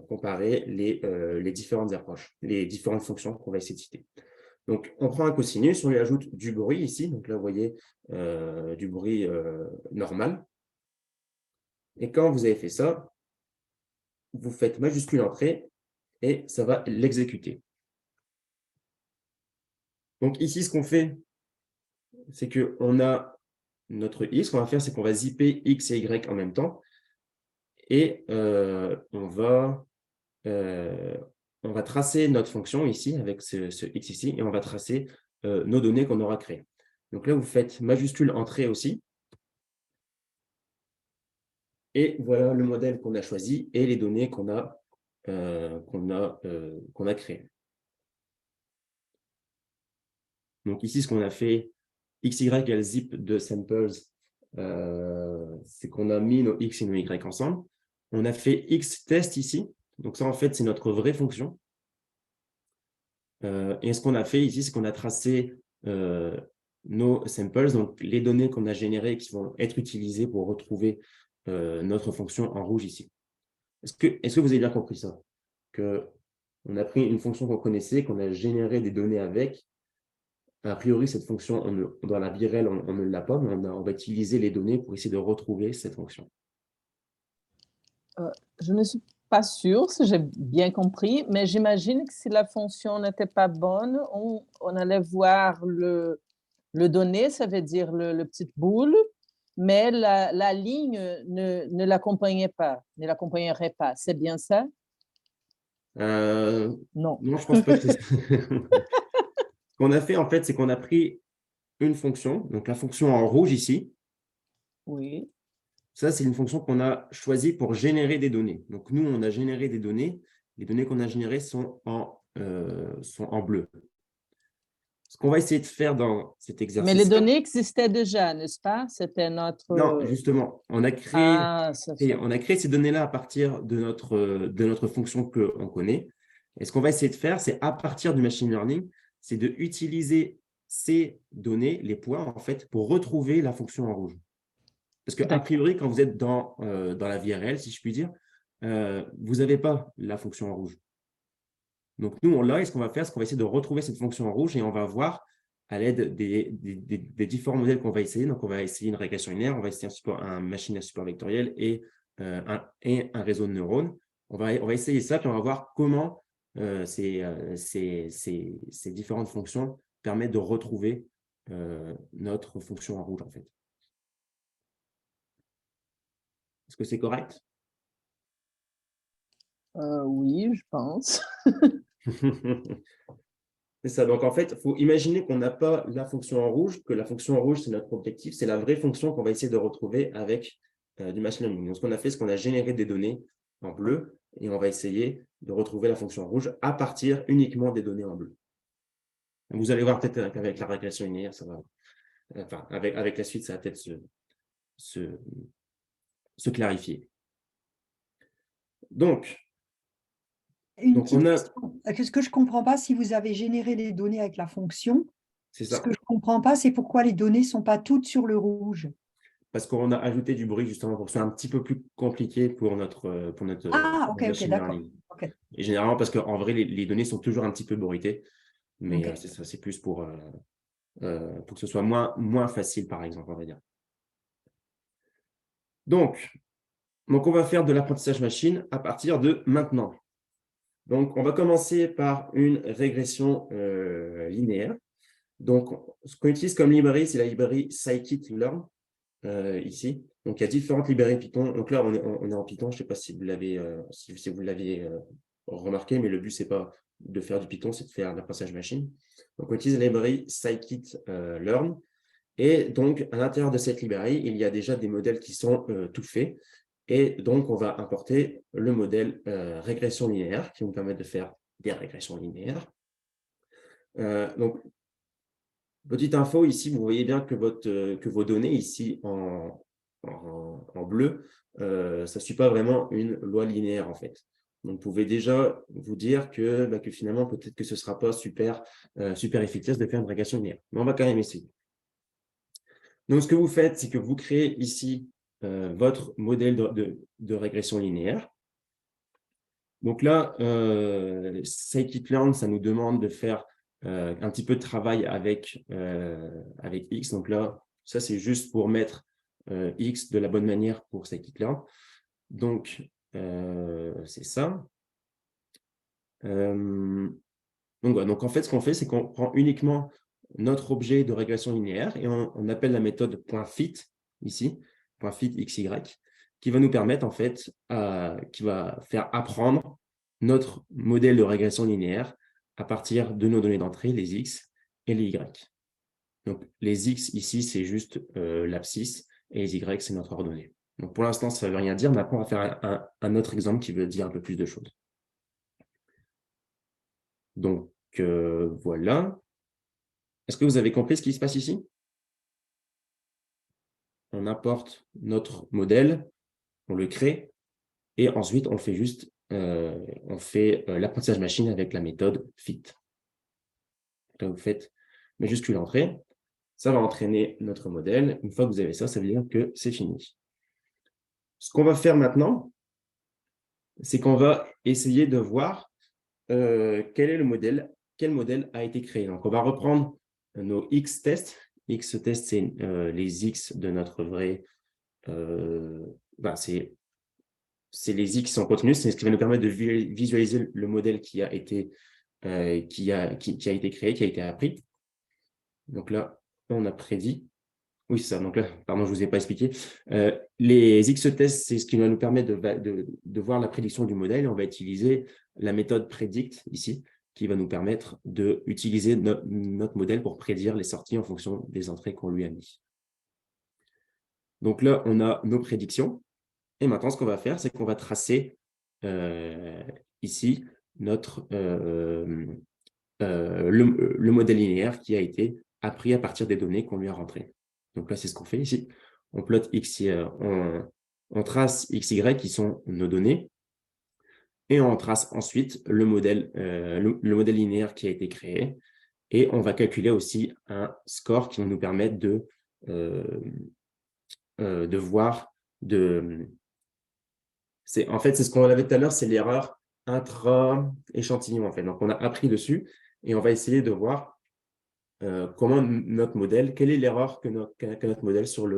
comparer les différentes approches, les différentes fonctions qu'on va essayer de citer. Donc, on prend un cosinus, on lui ajoute du bruit ici. Donc là, vous voyez du bruit normal. Et quand vous avez fait ça, vous faites majuscule entrée et ça va l'exécuter. Donc ici, ce qu'on fait, c'est qu'on a notre i. Ce qu'on va faire, c'est qu'on va zipper x et y en même temps. Et on va tracer notre fonction ici, avec ce x ici, et on va tracer nos données qu'on aura créées. Donc là, vous faites majuscule entrée aussi. Et voilà le modèle qu'on a choisi et les données qu'on a créées. Donc ici, ce qu'on a fait, XY égale zip de samples, c'est qu'on a mis nos X et nos Y ensemble. On a fait X test ici. Donc ça, en fait, c'est notre vraie fonction. Et ce qu'on a fait ici, c'est qu'on a tracé nos samples, donc les données qu'on a générées qui vont être utilisées pour retrouver notre fonction en rouge ici. Est-ce que vous avez bien compris ça? On a pris une fonction qu'on connaissait, qu'on a généré des données avec. A priori, cette fonction, dans la virelle, on ne l'a pas, mais on va utiliser les données pour essayer de retrouver cette fonction. Je ne suis pas sûre si j'ai bien compris, mais j'imagine que si la fonction n'était pas bonne, on allait voir le donné, ça veut dire le petite boule, mais la ligne ne l'accompagnerait pas. C'est bien ça? Non. Non, je pense pas que c'est ça. Ce qu'on a fait, en fait, c'est qu'on a pris une fonction, donc la fonction en rouge ici. Oui. Ça, c'est une fonction qu'on a choisie pour générer des données. Donc, nous, on a généré des données les données qu'on a générées sont en bleu. Ce qu'on va essayer de faire dans cet exercice. Mais les données existaient déjà, n'est-ce pas? C'était notre… Non, justement, on a créé ces données-là à partir de notre fonction qu'on connaît. Et ce qu'on va essayer de faire, c'est à partir du machine learning, c'est d'utiliser ces données, les points, en fait, pour retrouver la fonction en rouge. Parce qu'a priori, quand vous êtes dans la vie réelle, si je puis dire, vous n'avez pas la fonction en rouge. Donc, nous, on l'a, et ce qu'on va faire, c'est qu'on va essayer de retrouver cette fonction en rouge et on va voir à l'aide des différents modèles qu'on va essayer. Donc, on va essayer une régression linéaire, on va essayer un machine à support vectoriel et un réseau de neurones. On va essayer ça, puis on va voir comment ces différentes fonctions permettent de retrouver notre fonction en rouge, en fait. Est-ce que c'est correct? Oui, je pense. C'est ça. Donc, en fait, il faut imaginer qu'on n'a pas la fonction en rouge, que la fonction en rouge, c'est notre objectif, c'est la vraie fonction qu'on va essayer de retrouver avec du machine learning. Donc, ce qu'on a fait, c'est qu'on a généré des données en bleu et on va essayer de retrouver la fonction en rouge à partir uniquement des données en bleu. Vous allez voir peut-être qu'avec la régression linéaire, ça va… Enfin, avec la suite, ça va peut-être se clarifier. Donc, Une petite question. Ce que je ne comprends pas, si vous avez généré les données avec la fonction, c'est ça. Ce que je ne comprends pas, c'est pourquoi les données ne sont pas toutes sur le rouge. Parce qu'on a ajouté du bruit justement pour que ce soit un petit peu plus compliqué pour notre machine learning. Okay. Et généralement, parce qu'en vrai, les données sont toujours un petit peu bruitées. Mais c'est ça, c'est plus pour que ce soit moins facile, par exemple, on va dire. Donc, on va faire de l'apprentissage machine à partir de maintenant. Donc, on va commencer par une régression linéaire. Donc, ce qu'on utilise comme librairie, c'est la librairie scikit-learn, ici. Donc, il y a différentes librairies Python. Donc là, on est en Python. Je ne sais pas si vous l'avez remarqué, mais le but, ce n'est pas de faire du Python, c'est de faire de l'apprentissage machine. Donc, on utilise la librairie scikit-learn. Et donc, à l'intérieur de cette librairie, il y a déjà des modèles qui sont tout faits. Et donc, on va importer le modèle régression linéaire qui va nous permettre de faire des régressions linéaires. Donc, petite info ici, vous voyez bien que vos données ici en bleu, ça ne suit pas vraiment une loi linéaire en fait. Donc, vous pouvez déjà vous dire que finalement, peut-être que ce ne sera pas super efficace de faire une régression linéaire. Mais on va quand même essayer. Donc, ce que vous faites, c'est que vous créez ici votre modèle de régression linéaire. Donc là, scikit-learn, ça nous demande de faire un petit peu de travail avec X. Donc là, ça, c'est juste pour mettre X de la bonne manière pour scikit-learn. Donc, c'est ça. Donc, voilà. Donc, en fait, ce qu'on fait, c'est qu'on prend uniquement notre objet de régression linéaire et on appelle la méthode .fit ici, .fit xy, qui va nous permettre, en fait, qui va faire apprendre notre modèle de régression linéaire à partir de nos données d'entrée, les x et les y. Donc, les x ici, c'est juste l'abscisse et les y, c'est notre ordonnée. Donc, pour l'instant, ça ne veut rien dire, mais après, on va faire un autre exemple qui veut dire un peu plus de choses. Donc, voilà. Est-ce que vous avez compris ce qui se passe ici? On importe notre modèle, on le crée, et ensuite, on fait juste l'apprentissage machine avec la méthode fit. Là, vous faites majuscule entrée, ça va entraîner notre modèle. Une fois que vous avez ça, ça veut dire que c'est fini. Ce qu'on va faire maintenant, c'est qu'on va essayer de voir quel est le modèle, quel modèle a été créé. Donc, on va reprendre nos X-tests. X-tests, c'est les X de notre vrai… c'est les X en continu, c'est ce qui va nous permettre de visualiser le modèle qui a été créé, qui a été appris. Donc là, on a prédit. Oui, c'est ça. Donc là, pardon, je ne vous ai pas expliqué. Les X-tests, c'est ce qui va nous permettre de voir la prédiction du modèle. Et on va utiliser la méthode predict ici, qui va nous permettre d'utiliser notre modèle pour prédire les sorties en fonction des entrées qu'on lui a mis. Donc là, on a nos prédictions. Et maintenant, ce qu'on va faire, c'est qu'on va tracer ici le modèle linéaire qui a été appris à partir des données qu'on lui a rentrées. Donc là, c'est ce qu'on fait ici. On plotte on trace XY qui sont nos données et on trace ensuite le modèle linéaire qui a été créé et on va calculer aussi un score qui va nous permettre de voir en fait, c'est ce qu'on avait tout à l'heure, c'est l'erreur intra-échantillon en fait. Donc, on a appris dessus et on va essayer de voir comment notre modèle, quelle est l'erreur que notre modèle sur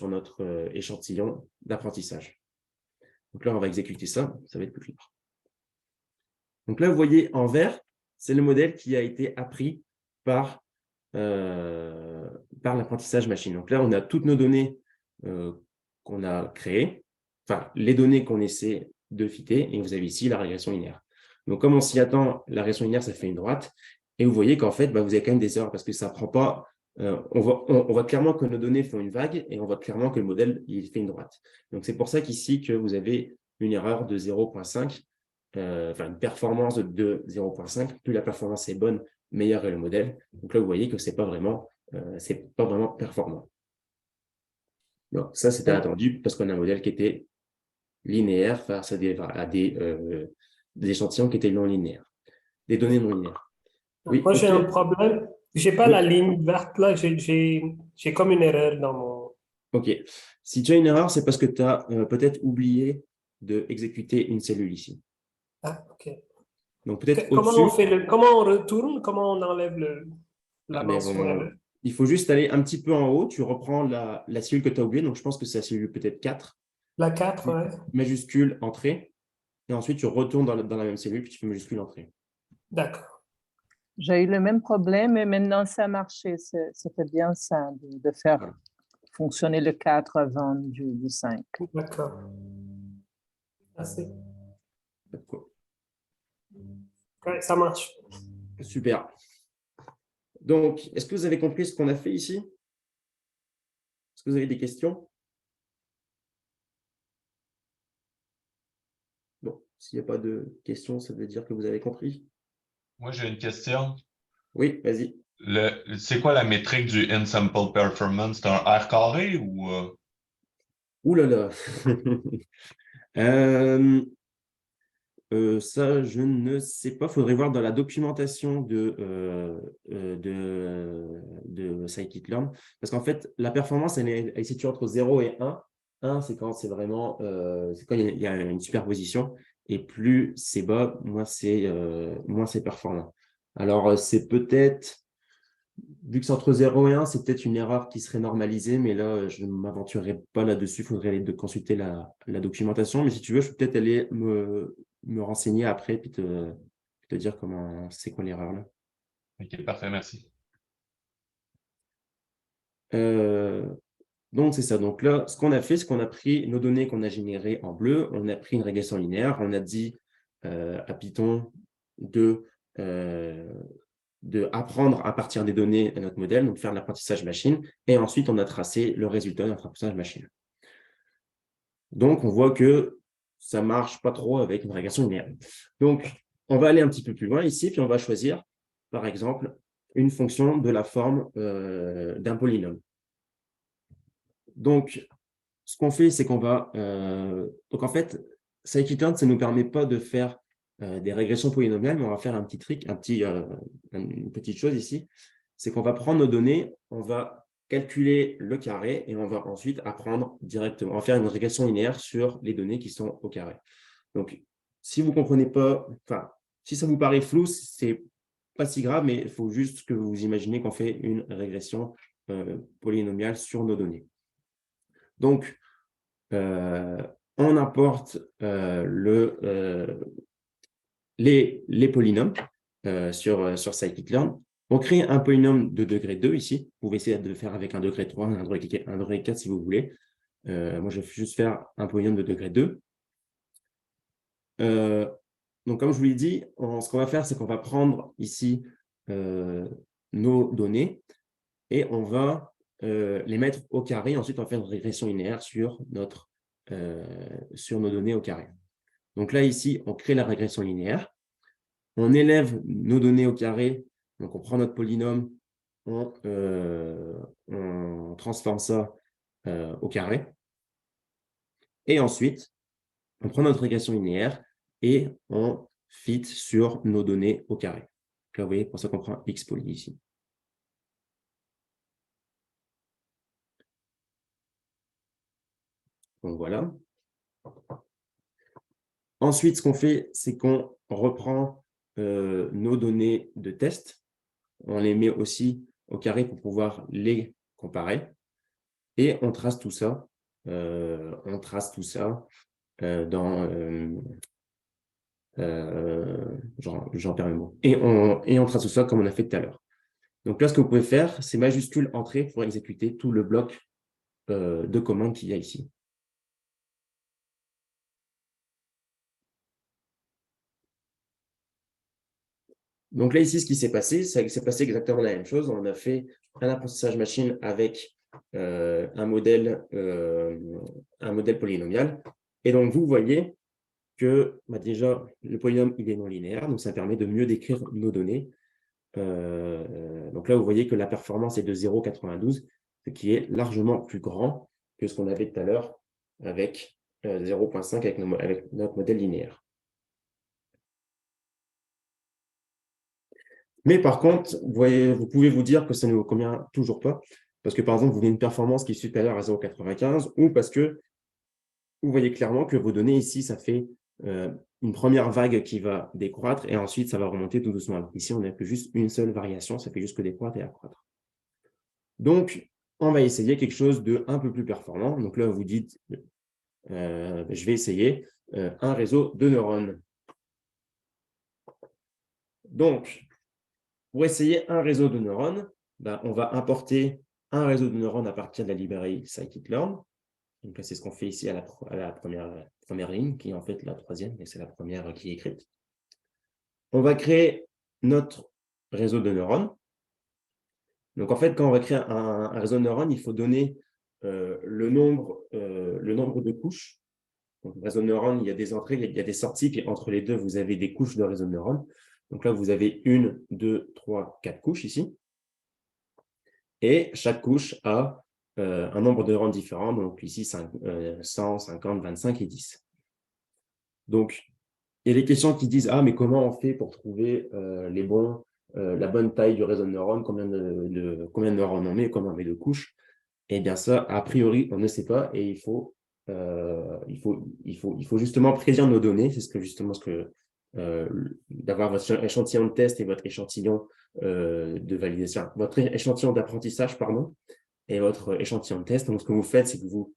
notre échantillon d'apprentissage. Donc là, on va exécuter ça, ça va être plus clair. Donc là, vous voyez en vert, c'est le modèle qui a été appris par l'apprentissage machine. Donc là, on a toutes nos données qu'on a créées, enfin, les données qu'on essaie de fitter, et vous avez ici la régression linéaire. Donc, comme on s'y attend, la régression linéaire, ça fait une droite, et vous voyez qu'en fait, vous avez quand même des erreurs, parce que ça ne prend pas… on voit clairement que nos données font une vague, et on voit clairement que le modèle, il fait une droite. Donc, c'est pour ça qu'ici, que vous avez une erreur de 0,5, enfin, une performance de 0,5. Plus la performance est bonne, meilleur est le modèle. Donc là, vous voyez que ce n'est pas vraiment performant. Donc, ça, c'était attendu parce qu'on a un modèle qui était linéaire face à des échantillons qui étaient non linéaires, des données non linéaires. Oui, moi, j'ai un problème. Je n'ai pas la ligne verte là. J'ai comme une erreur dans mon… OK. Si tu as une erreur, c'est parce que tu as peut-être oublié d'exécuter une cellule ici. Ah, OK. Donc, peut-être comment on retourne, comment on enlève la mention? Il faut juste aller un petit peu en haut. Tu reprends la cellule que tu as oubliée. Donc, je pense que c'est la cellule peut-être 4. La 4, oui. Majuscule, entrée. Et ensuite, tu retournes dans la même cellule, puis tu fais majuscule, entrée. D'accord. J'ai eu le même problème, mais maintenant, ça a marché. C'était bien ça, de faire fonctionner le 4 avant du 5. D'accord. Merci. Ouais, ça marche. Super. Donc, est-ce que vous avez compris ce qu'on a fait ici? Est-ce que vous avez des questions? Bon, s'il n'y a pas de questions, ça veut dire que vous avez compris. Moi, j'ai une question. Oui, vas-y. C'est quoi la métrique du in-sample performance? C'est un R carré ou… Ouh là là. Ça, je ne sais pas. Il faudrait voir dans la documentation de scikit-learn. Parce qu'en fait, la performance, elle est située entre 0 et 1. 1, c'est quand c'est vraiment c'est quand il y a une superposition. Et plus c'est bas, moins c'est performant. Alors, c'est peut-être, vu que c'est entre 0 et 1, c'est peut-être une erreur qui serait normalisée, mais là, je ne m'aventurerai pas là-dessus. Il faudrait aller consulter la documentation. Mais si tu veux, je peux peut-être aller me renseigner après puis te dire comment c'est quoi l'erreur là. OK, parfait, merci. Donc, c'est ça. Donc là, ce qu'on a fait, c'est qu'on a pris nos données qu'on a générées en bleu, on a pris une régression linéaire, on a dit à Python de apprendre à partir des données à notre modèle, donc faire de l'apprentissage machine, et ensuite on a tracé le résultat de notre apprentissage machine. Donc, on voit que ça ne marche pas trop avec une régression linéaire. Donc, on va aller un petit peu plus loin ici, puis on va choisir, par exemple, une fonction de la forme d'un polynôme. Donc, ce qu'on fait, c'est qu'on va… donc, en fait, scikit-learn, ça ne nous permet pas de faire des régressions polynomiales, mais on va faire un petit trick, une petite chose ici, c'est qu'on va prendre nos données, on va calculer le carré et on va ensuite apprendre directement. On va faire une régression linéaire sur les données qui sont au carré. Donc, si vous ne comprenez pas, enfin, si ça vous paraît flou, ce n'est pas si grave, mais il faut juste que vous imaginez qu'on fait une régression polynomiale sur nos données. Donc, on importe les polynômes sur scikit-learn. On crée un polynôme de degré 2 ici. Vous pouvez essayer de le faire avec un degré 3, un degré 4 si vous voulez. Moi, je vais juste faire un polynôme de degré 2. Donc, comme je vous l'ai dit, ce qu'on va faire, c'est qu'on va prendre ici nos données et on va les mettre au carré. Ensuite, on va faire une régression linéaire sur nos données au carré. Donc là, ici, on crée la régression linéaire. On élève nos données au carré. Donc, on prend notre polynôme, on transforme ça au carré. Et ensuite, on prend notre régression linéaire et on fit sur nos données au carré. Donc là, vous voyez, pour ça qu'on prend x poly ici. Donc voilà. Ensuite, ce qu'on fait, c'est qu'on reprend nos données de test. On les met aussi au carré pour pouvoir les comparer. Et on trace tout ça. Dans... j'en perds mes mots. Et on trace tout ça comme on a fait tout à l'heure. Donc là, ce que vous pouvez faire, c'est majuscule entrée pour exécuter tout le bloc de commandes qu'il y a ici. Donc là, ici, ce qui s'est passé, c'est qu'il s'est passé exactement la même chose. On a fait un apprentissage machine avec un modèle polynomial. Et donc, vous voyez que déjà, le polynôme, il est non linéaire, donc ça permet de mieux décrire nos données. Donc là, vous voyez que la performance est de 0,92, ce qui est largement plus grand que ce qu'on avait tout à l'heure avec 0,5 avec notre modèle linéaire. Mais par contre, vous pouvez vous dire que ça ne vous convient toujours pas, parce que par exemple, vous avez une performance qui est supérieure à 0,95, ou parce que vous voyez clairement que vos données ici, ça fait une première vague qui va décroître, et ensuite, ça va remonter tout doucement. Alors ici, on n'a que juste une seule variation, ça fait juste que décroître et accroître. Donc, on va essayer quelque chose de un peu plus performant. Donc là, vous dites, je vais essayer un réseau de neurones. Donc, pour essayer un réseau de neurones, on va importer un réseau de neurones à partir de la librairie scikit-learn. Donc là, c'est ce qu'on fait ici à la première ligne, qui est en fait la troisième, mais c'est la première qui est écrite. On va créer notre réseau de neurones. Donc en fait, quand on va créer un réseau de neurones, il faut donner le nombre de couches. Donc, le réseau de neurones, il y a des entrées, il y a des sorties, puis entre les deux, vous avez des couches de réseau de neurones. Donc là, vous avez 1, 2, 3, 4 couches ici. Et chaque couche a un nombre de neurones différents. Donc ici, 100, 50, 25 et 10. Donc, il y a des questions qui disent « Ah, mais comment on fait pour trouver la bonne taille du réseau de neurones, combien de neurones on met, combien on met de couches ?» Eh bien ça, a priori, on ne sait pas et il faut justement prédire nos données. C'est d'avoir votre échantillon de test et votre échantillon de validation, votre échantillon d'apprentissage, pardon, et votre échantillon de test. Donc, ce que vous faites, c'est que vous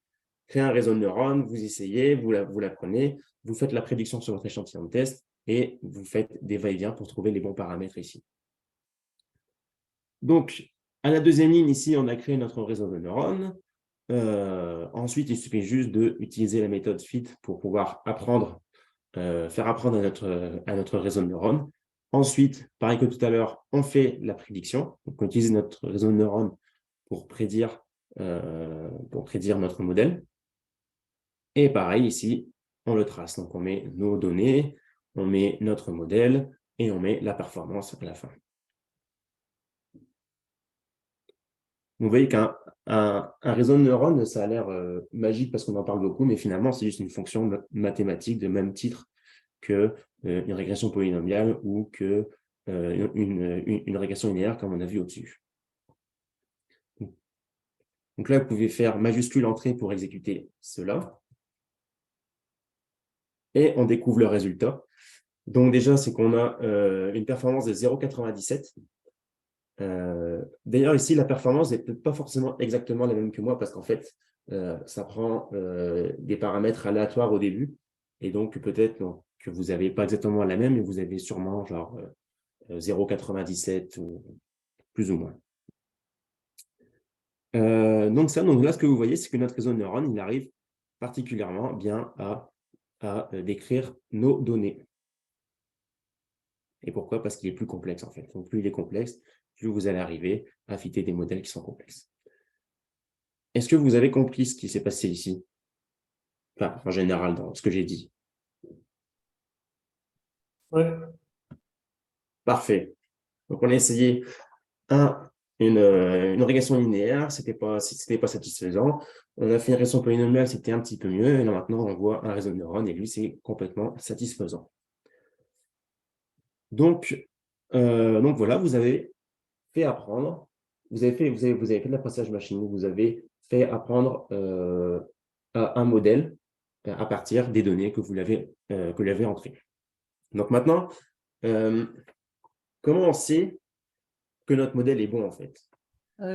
créez un réseau de neurones, vous essayez, vous l'apprenez, vous faites la prédiction sur votre échantillon de test et vous faites des va-et-vient pour trouver les bons paramètres ici. Donc, à la deuxième ligne, ici, on a créé notre réseau de neurones. Ensuite, il suffit juste d'utiliser la méthode fit pour pouvoir faire apprendre à notre réseau de neurones. Ensuite, pareil que tout à l'heure, on fait la prédiction. Donc, on utilise notre réseau de neurones pour prédire notre modèle. Et pareil, ici, on le trace. Donc, on met nos données, on met notre modèle et on met la performance à la fin. Vous voyez qu'un réseau de neurones, ça a l'air magique parce qu'on en parle beaucoup, mais finalement, c'est juste une fonction mathématique de même titre qu'une régression polynomiale ou qu'une régression linéaire, comme on a vu au-dessus. Donc là, vous pouvez faire majuscule entrée pour exécuter cela. Et on découvre le résultat. Donc déjà, c'est qu'on a une performance de 0,97. D'ailleurs, ici, la performance n'est peut-être pas forcément exactement la même que moi parce qu'en fait, ça prend des paramètres aléatoires au début. Et donc, peut-être que vous n'avez pas exactement la même, mais vous avez sûrement genre 0,97 ou plus ou moins. Donc là, ce que vous voyez, c'est que notre réseau de neurones, il arrive particulièrement bien à décrire nos données. Et pourquoi? Parce qu'il est plus complexe, en fait. Donc, plus il est complexe, plus vous allez arriver à fitter des modèles qui sont complexes. Est-ce que vous avez compris ce qui s'est passé ici? Enfin, en général, dans ce que j'ai dit. Ouais. Parfait. Donc, on a essayé une régression linéaire, c'était pas satisfaisant. On a fait une régression polynomiale, c'était un petit peu mieux. Et là, maintenant, on voit un réseau de neurones et lui, c'est complètement satisfaisant. Donc voilà, vous avez fait apprendre, vous avez fait de l'apprentissage machine, vous avez fait apprendre un modèle à partir des données que vous l'avez entrées. Donc maintenant, comment on sait que notre modèle est bon en fait?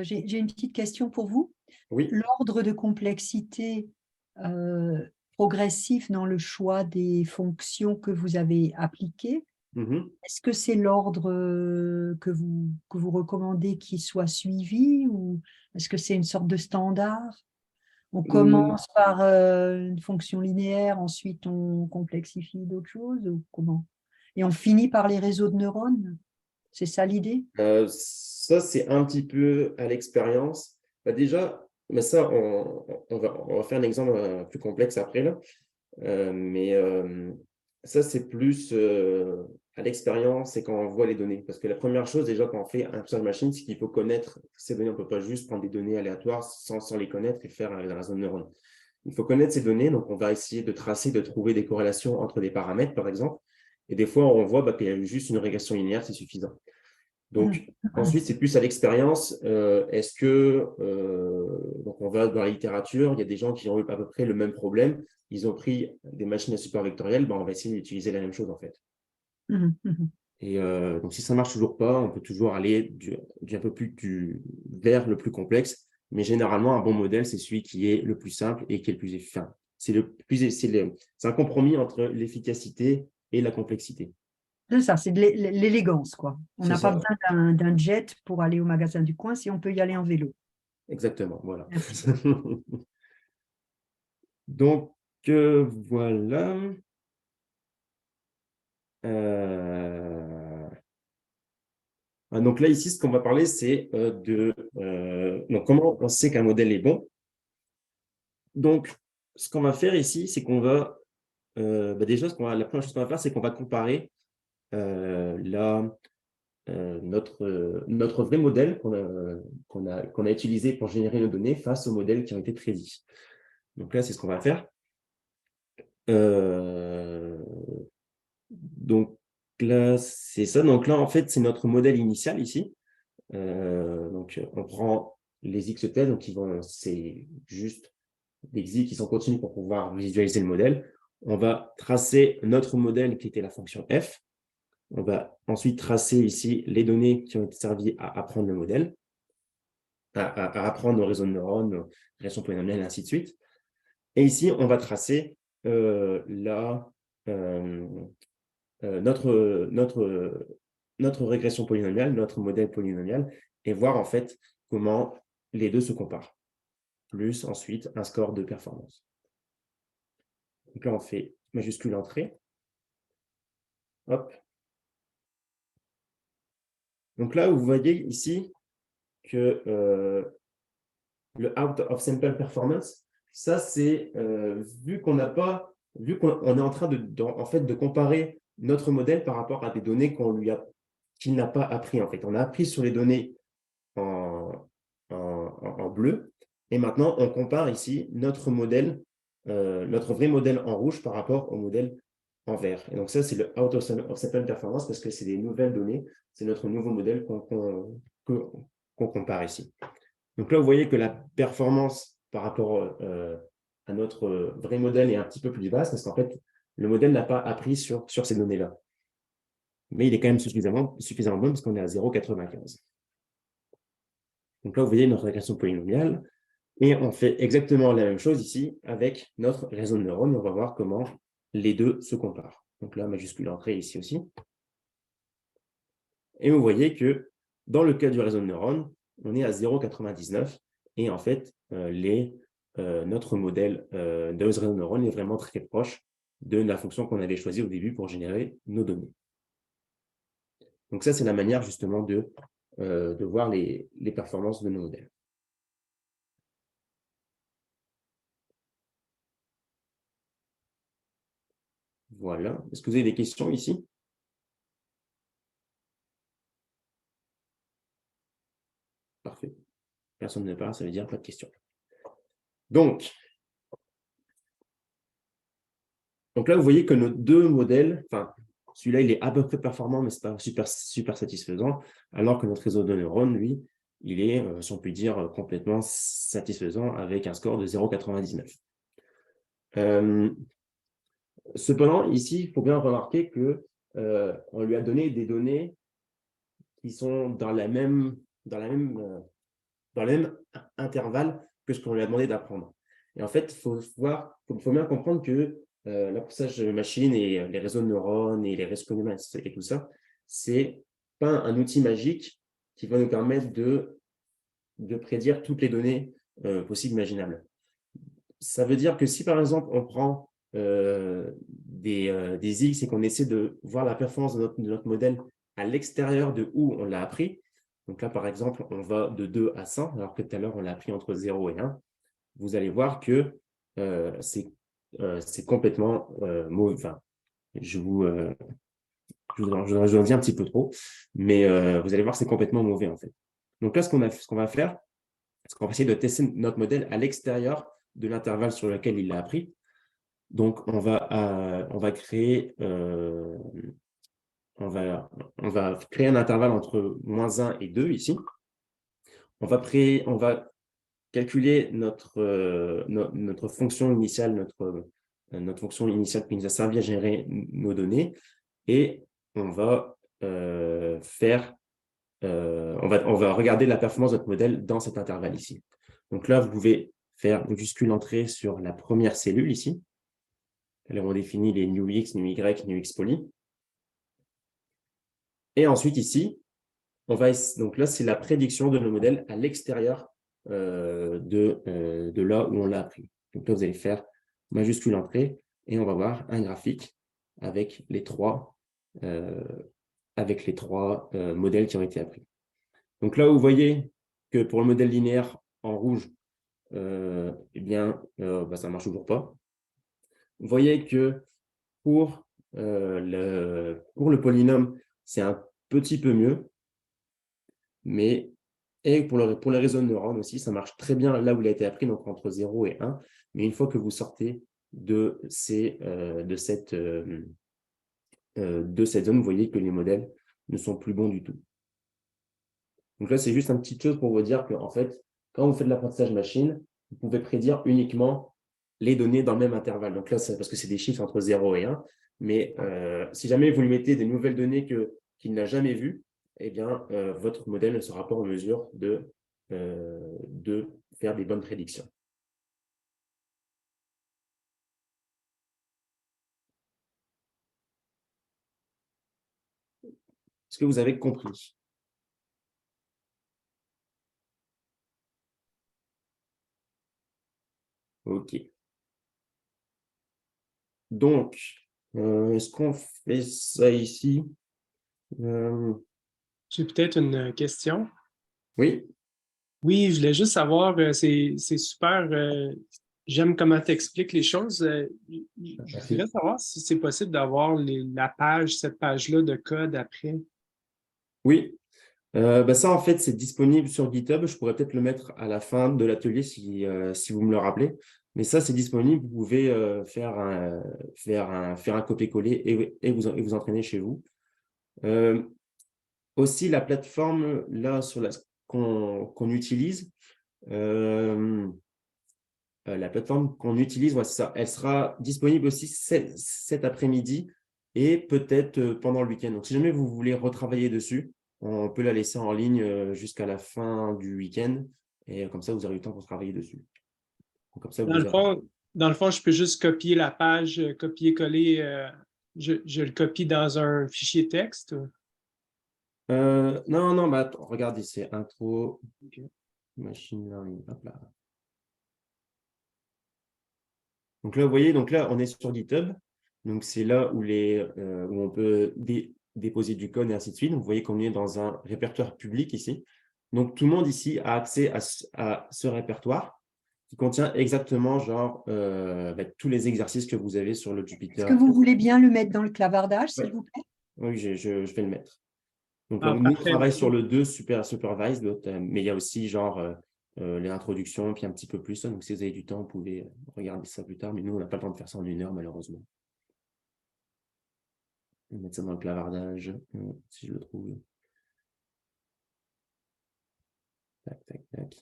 J'ai une petite question pour vous. Oui. L'ordre de complexité progressif dans le choix des fonctions que vous avez appliquées, Mhm. est-ce que c'est l'ordre que vous recommandez qu'il soit suivi ou est-ce que c'est une sorte de standard? On commence par une fonction linéaire, ensuite on complexifie d'autres choses ou comment? Et on finit par les réseaux de neurones? C'est ça l'idée? Ça, c'est un petit peu à l'expérience. Déjà, mais ça, on va faire un exemple plus complexe après, là. Mais ça, c'est plus à l'expérience et quand on voit les données. Parce que la première chose, déjà, quand on fait un apprentissage machine, c'est qu'il faut connaître ces données. On ne peut pas juste prendre des données aléatoires sans les connaître et faire un réseau de neurones. Il faut connaître ces données. Donc, on va essayer de tracer, de trouver des corrélations entre des paramètres, par exemple. Et des fois, on voit qu'il y a juste une régression linéaire, c'est suffisant. Donc, ensuite, c'est plus à l'expérience. Donc on va dans la littérature, il y a des gens qui ont eu à peu près le même problème. Ils ont pris des machines à support vectoriel, on va essayer d'utiliser la même chose en fait. Et donc, si ça ne marche toujours pas, on peut toujours aller un peu plus vers le plus complexe. Mais généralement, un bon modèle, c'est celui qui est le plus simple et qui est le plus efficace. C'est un compromis entre l'efficacité et la complexité. C'est ça, c'est de l'élégance, quoi. On n'a pas besoin d'un jet pour aller au magasin du coin si on peut y aller en vélo. Exactement, voilà. Merci. Donc, voilà. Donc là, ici, ce qu'on va parler, c'est donc comment on sait qu'un modèle est bon. Donc, ce qu'on va faire ici, c'est qu'on va déjà, la première chose qu'on va faire, c'est qu'on va comparer notre vrai modèle qu'on a utilisé pour générer nos données face aux modèles qui ont été prédits. Donc là, c'est ce qu'on va faire. Donc là, c'est ça. Donc là, en fait, c'est notre modèle initial ici. Donc, on prend les XT, donc c'est juste des XI qui sont continus pour pouvoir visualiser le modèle. On va tracer notre modèle qui était la fonction f. On va ensuite tracer ici les données qui ont été servies à apprendre le modèle, à apprendre nos réseaux de neurones, nos régressions polynomiales, et ainsi de suite. Et ici, on va tracer notre régression polynomiale, notre modèle polynomial, et voir en fait comment les deux se comparent. Plus ensuite un score de performance. Donc là, on fait majuscule entrée. Hop. Donc là, vous voyez ici que le out of sample performance, ça c'est vu qu'on est en train en fait, de comparer notre modèle par rapport à des données qu'il n'a pas appris en fait. On a appris sur les données en bleu et maintenant on compare ici notre modèle, notre vrai modèle en rouge par rapport au modèle en vert. Et donc ça c'est le out of sample performance parce que c'est des nouvelles données, c'est notre nouveau modèle qu'on compare ici. Donc là, vous voyez que la performance par rapport à notre vrai modèle est un petit peu plus basse parce qu'en fait, le modèle n'a pas appris sur ces données-là. Mais il est quand même suffisamment bon parce qu'on est à 0,95. Donc là, vous voyez notre régression polynomiale. Et on fait exactement la même chose ici avec notre réseau de neurones. Et on va voir comment les deux se comparent. Donc là, majuscule entrée ici aussi. Et vous voyez que dans le cas du réseau de neurones, on est à 0,99. Et en fait, notre modèle de réseau de neurones est vraiment très proche de la fonction qu'on avait choisie au début pour générer nos données. Donc ça, c'est la manière justement de voir les performances de nos modèles. Voilà. Est-ce que vous avez des questions ici? personne ne parle, ça veut dire pas de question. Donc là, vous voyez que nos deux modèles, enfin, celui-là, il est à peu près performant, mais ce n'est pas super satisfaisant, alors que notre réseau de neurones, lui, il est, si on peut dire, complètement satisfaisant avec un score de 0,99. Cependant, ici, il faut bien remarquer qu'on lui a donné des données qui sont dans le même intervalle que ce qu'on lui a demandé d'apprendre. Et en fait, il faut bien comprendre que l'apprentissage machine et les réseaux de neurones et les réseaux humains et tout ça, c'est pas un outil magique qui va nous permettre de prédire toutes les données possibles imaginables. Ça veut dire que si par exemple on prend des X et qu'on essaie de voir la performance de notre modèle à l'extérieur de où on l'a appris, donc là par exemple on va de 2 à 100 alors que tout à l'heure on l'a appris entre 0 et 1, vous allez voir que c'est complètement mauvais. Enfin, je vous en dis un petit peu trop, mais vous allez voir que c'est complètement mauvais en fait. Donc là, ce qu'on va faire, c'est qu'on va essayer de tester notre modèle à l'extérieur de l'intervalle sur lequel il l'a appris. Donc, on va créer un intervalle entre -1 et 2 ici. On va calculer notre fonction initiale, notre fonction initiale qui nous a servi à générer nos données, et on va regarder la performance de notre modèle dans cet intervalle ici. Donc là, vous pouvez faire majuscule entrée sur la première cellule ici. Là, on définit les new x, new y, new x poly. Et ensuite ici, donc là, c'est la prédiction de nos modèles à l'extérieur de là où on l'a appris. Donc là, vous allez faire majuscule entrée et on va voir un graphique avec les trois modèles qui ont été appris. Donc là, vous voyez que pour le modèle linéaire en rouge, ça ne marche toujours pas. Vous voyez que pour le polynôme, c'est un petit peu mieux. Et pour les réseaux de neurones aussi, ça marche très bien là où il a été appris, donc entre 0 et 1. Mais une fois que vous sortez de cette zone, vous voyez que les modèles ne sont plus bons du tout. Donc là, c'est juste un petit truc pour vous dire qu'en fait, quand vous faites de l'apprentissage machine, vous pouvez prédire uniquement les données dans le même intervalle. Donc là, c'est parce que c'est des chiffres entre 0 et 1. Mais si jamais vous lui mettez des nouvelles données qu'il n'a jamais vues, eh bien, votre modèle ne sera pas en mesure de faire des bonnes prédictions. Est-ce que vous avez compris? OK. Donc, est-ce qu'on fait ça ici? J'ai peut-être une question. Oui. Oui, je voulais juste savoir, c'est super, j'aime comment tu expliques les choses. Je voudrais savoir si c'est possible d'avoir cette page-là de code après. Oui. Ça, en fait, c'est disponible sur GitHub. Je pourrais peut-être le mettre à la fin de l'atelier si vous me le rappelez. Mais ça, c'est disponible. Vous pouvez faire un copier-coller et vous entraîner chez vous. Aussi, la plateforme là qu'on utilise, la plateforme qu'on utilise, ça, elle sera disponible aussi cet après-midi et peut-être pendant le week-end. Donc, si jamais vous voulez retravailler dessus, on peut la laisser en ligne jusqu'à la fin du week-end et comme ça, vous aurez le temps pour travailler dessus. Donc, comme ça, Dans le fond, je peux juste copier la page, copier-coller, je le copie dans un fichier texte? Non, attends, regardez, c'est intro, machine learning, hop là. Donc là, vous voyez, on est sur GitHub. Donc, c'est là où on peut déposer du code et ainsi de suite. Donc, vous voyez qu'on est dans un répertoire public ici. Donc, tout le monde ici a accès à ce répertoire qui contient exactement tous les exercices que vous avez sur le Jupyter. Est-ce que vous voulez bien le mettre dans le clavardage, s'il vous plaît? Oui, je vais le mettre. Donc, Ah, nous, on parfait, travaille merci. sur le 2 supervised, mais il y a aussi les introductions, puis un petit peu plus. Donc, si vous avez du temps, vous pouvez regarder ça plus tard. Mais nous, on n'a pas le temps de faire ça en 1 heure, malheureusement. Je vais mettre ça dans le clavardage, si je le trouve. Tac, tac, tac.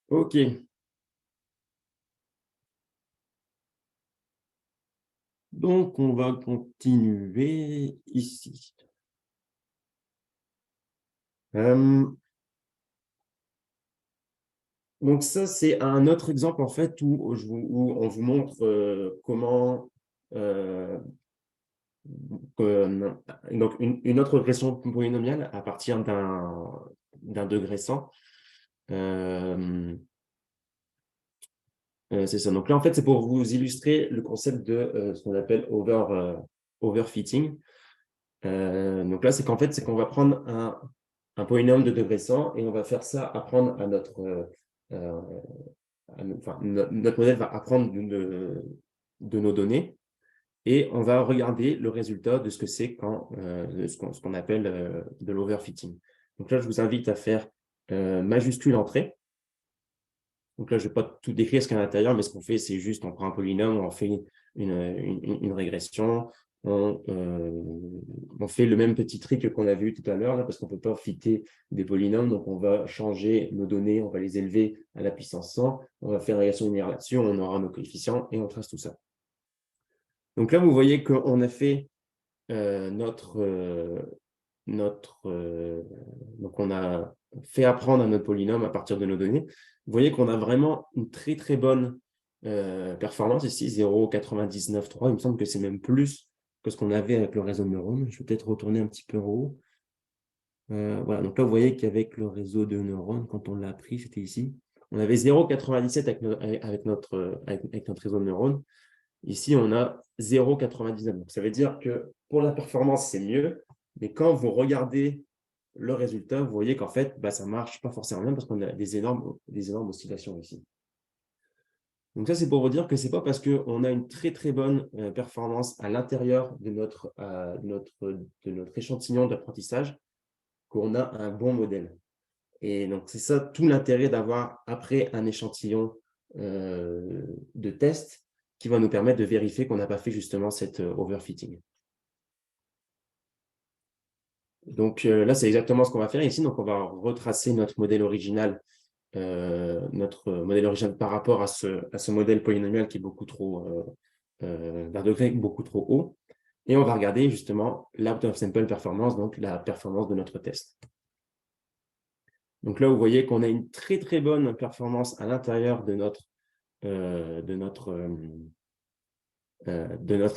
OK. Donc, on va continuer ici. Donc, ça, c'est un autre exemple, en fait, où on vous montre comment donc une autre régression polynomiale à partir d'un degré 100. C'est ça. Donc là, en fait, c'est pour vous illustrer le concept de ce qu'on appelle overfitting. Donc là, c'est qu'en fait, c'est qu'on va prendre un polynôme de degré 100 et on va faire ça apprendre à notre modèle va apprendre de nos données et on va regarder le résultat de ce que c'est ce qu'on appelle de l'overfitting. Donc là, je vous invite à faire majuscule entrée. Donc là, je ne vais pas tout décrire ce qu'il y a à l'intérieur, mais ce qu'on fait, c'est juste, on prend un polynôme, on fait une régression, on fait le même petit trick qu'on a vu tout à l'heure, parce qu'on ne peut pas fitter des polynômes, donc on va changer nos données, on va les élever à la puissance 100, on va faire une régression linéaire là-dessus, on aura nos coefficients et on trace tout ça. Donc là, vous voyez qu'on a fait donc on a fait apprendre à notre polynôme à partir de nos données. Vous voyez qu'on a vraiment une très très bonne performance ici, 0,99,3. Il me semble que c'est même plus que ce qu'on avait avec le réseau de neurones. Je vais peut-être retourner un petit peu en haut. Voilà, donc là, vous voyez qu'avec le réseau de neurones, quand on l'a appris, c'était ici. On avait 0,97 avec notre réseau de neurones. Ici, on a 0,99. Donc, ça veut dire que pour la performance, c'est mieux. Mais quand vous regardez le résultat, vous voyez qu'en fait, ça ne marche pas forcément bien parce qu'on a des énormes oscillations ici. Donc ça, c'est pour vous dire que ce n'est pas parce qu'on a une très, très bonne performance à l'intérieur de notre échantillon d'apprentissage qu'on a un bon modèle. Et donc, c'est ça tout l'intérêt d'avoir, après un échantillon de test, qui va nous permettre de vérifier qu'on n'a pas fait justement cet overfitting. Donc là, c'est exactement ce qu'on va faire ici. Donc, on va retracer notre modèle original par rapport à ce modèle polynomial qui est beaucoup trop, d'un degré beaucoup trop haut. Et on va regarder justement l'out of sample performance, donc la performance de notre test. Donc là, vous voyez qu'on a une très, très bonne performance à l'intérieur de notre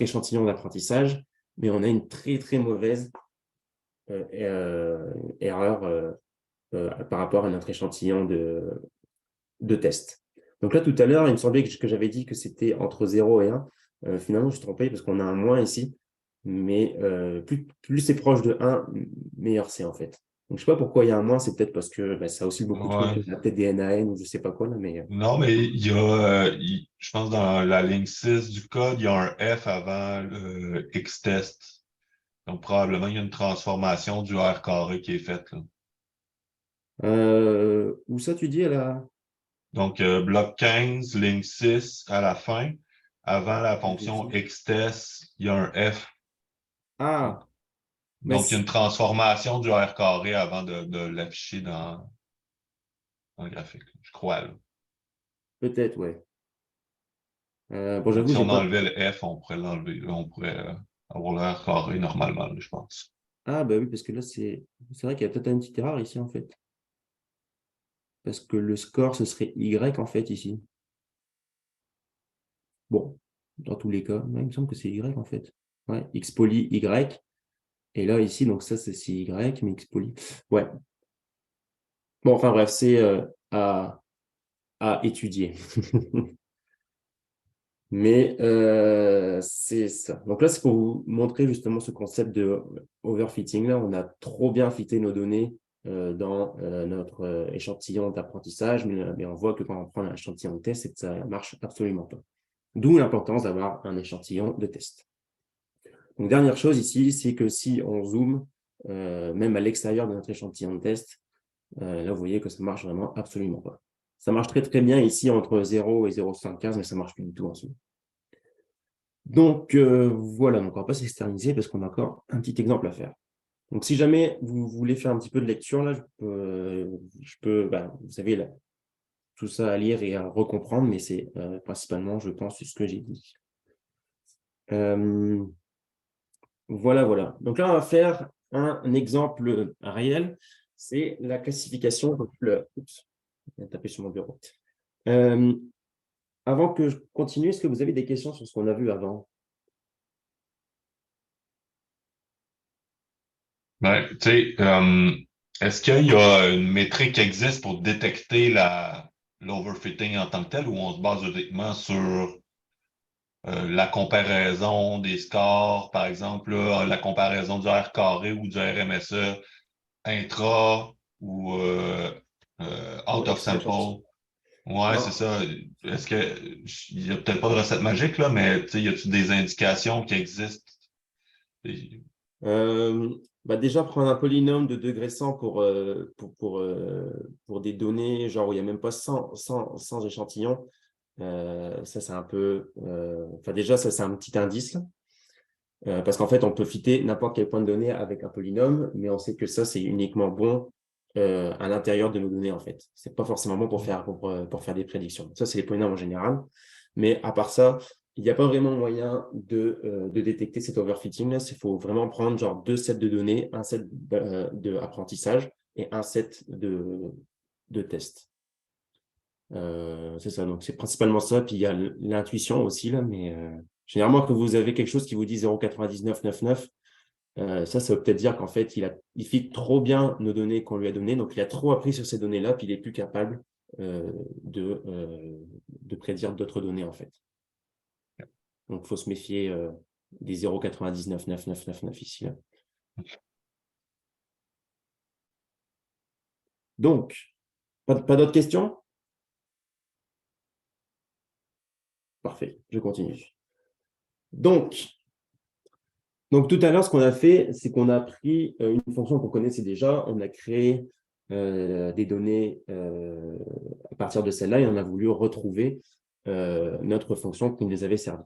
échantillon d'apprentissage, mais on a une très, très mauvaise erreur par rapport à notre échantillon de test. Donc là, tout à l'heure, il me semblait que j'avais dit que c'était entre 0 et 1. Finalement, je suis trompé parce qu'on a un moins ici, mais plus c'est proche de 1, meilleur c'est en fait. Donc, je ne sais pas pourquoi il y a un moins, c'est peut-être parce que ça oscille beaucoup trop, il y a peut-être des NaN ou je ne sais pas quoi. Là, mais, Non, mais il y a, je pense dans la ligne 6 du code, il y a un F avant le X-test. Donc, probablement, il y a une transformation du R carré qui est faite. Là. Où ça, tu dis à la… Donc, bloc 15, ligne 6 à la fin. Avant la fonction X-test, il y a un F. Ah! Donc, il y a une transformation du R carré avant de l'afficher dans le graphique, je crois. Peut-être, oui. Si on enlevait le F, on pourrait l'enlever. On pourrait avoir le R carré normalement, je pense. Ah, bah oui, parce que là, c'est vrai qu'il y a peut-être une petite erreur ici, en fait. Parce que le score, ce serait Y, en fait, ici. Bon, dans tous les cas, il me semble que c'est Y, en fait. Ouais, X poly Y. Et là, ici, donc ça, c'est Y, mais X poly. Ouais. Bon, enfin bref, c'est à étudier. Mais c'est ça. Donc là, c'est pour vous montrer justement ce concept de overfitting. Là, on a trop bien fité nos données dans notre échantillon d'apprentissage, mais on voit que quand on prend un échantillon de test, c'est que ça ne marche absolument pas. D'où l'importance d'avoir un échantillon de test. Donc, dernière chose ici, c'est que si on zoome, même à l'extérieur de notre échantillon de test, là, vous voyez que ça ne marche vraiment absolument pas. Ça marche très, très bien ici entre 0 et 0,75, mais ça ne marche plus du tout en dessous. Donc, voilà, donc on ne va pas s'externaliser parce qu'on a encore un petit exemple à faire. Donc, si jamais vous voulez faire un petit peu de lecture, là, vous savez, là, tout ça à lire et à recomprendre, mais c'est principalement, je pense, ce que j'ai dit. Voilà, voilà. Donc là, on va faire un exemple réel. C'est la classification de fleurs. Oups, je vais taper sur mon bureau. Avant que je continue, est-ce que vous avez des questions sur ce qu'on a vu avant? Ben, tu sais, est-ce qu'il y a une métrique qui existe pour détecter l'overfitting en tant que tel ou on se base uniquement sur la comparaison des scores, par exemple, là, la comparaison du R carré ou du RMSE intra ou out of sample? Ouais, c'est ça. Est-ce il n'y a peut-être pas de recette magique, là, mais y a-t-il des indications qui existent? Déjà, prendre un polynôme de degré 100 pour des données genre où il n'y a même pas 100 échantillons, ça, c'est un peu… déjà, ça, c'est un petit indice. Parce qu'en fait, on peut fitter n'importe quel point de données avec un polynôme, mais on sait que ça, c'est uniquement bon à l'intérieur de nos données, en fait. Ce n'est pas forcément bon pour faire des prédictions. Ça, c'est les polynômes en général. Mais à part ça, il n'y a pas vraiment moyen de détecter cet overfitting. Il faut vraiment prendre genre 2 sets de données, un set d'apprentissage et un set de tests. C'est ça, donc c'est principalement ça. Puis il y a l'intuition aussi, là, mais généralement, quand vous avez quelque chose qui vous dit 0,9999, ça veut peut-être dire qu'en fait, il fit trop bien nos données qu'on lui a données, donc il a trop appris sur ces données-là, puis il n'est plus capable de prédire d'autres données, en fait. Donc, il faut se méfier des 0,999999 ici. Là. Donc, pas d'autres questions? Parfait, je continue. Donc, tout à l'heure, ce qu'on a fait, c'est qu'on a pris une fonction qu'on connaissait déjà, on a créé des données à partir de celle-là et on a voulu retrouver notre fonction qui nous avait servi.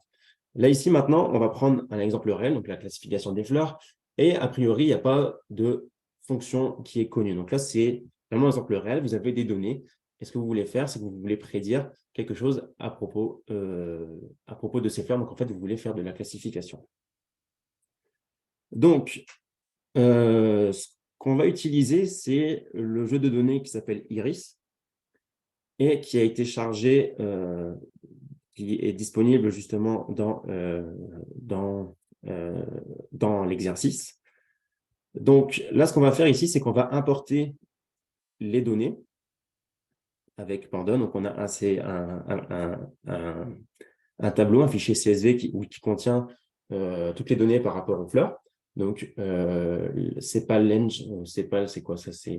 Là, ici, maintenant, on va prendre un exemple réel, donc la classification des fleurs, et a priori, il n'y a pas de fonction qui est connue. Donc là, c'est vraiment un exemple réel, vous avez des données, et ce que vous voulez faire, c'est que vous voulez prédire quelque chose à propos de ces fleurs, donc en fait, vous voulez faire de la classification. Donc, ce qu'on va utiliser, c'est le jeu de données qui s'appelle Iris et qui a été chargé, qui est disponible justement dans l'exercice. Donc, là, ce qu'on va faire ici, c'est qu'on va importer les données avec Pandan. Donc, on a un tableau, un fichier CSV qui contient toutes les données par rapport aux fleurs. Donc, Sepal, c'est quoi ça? C'est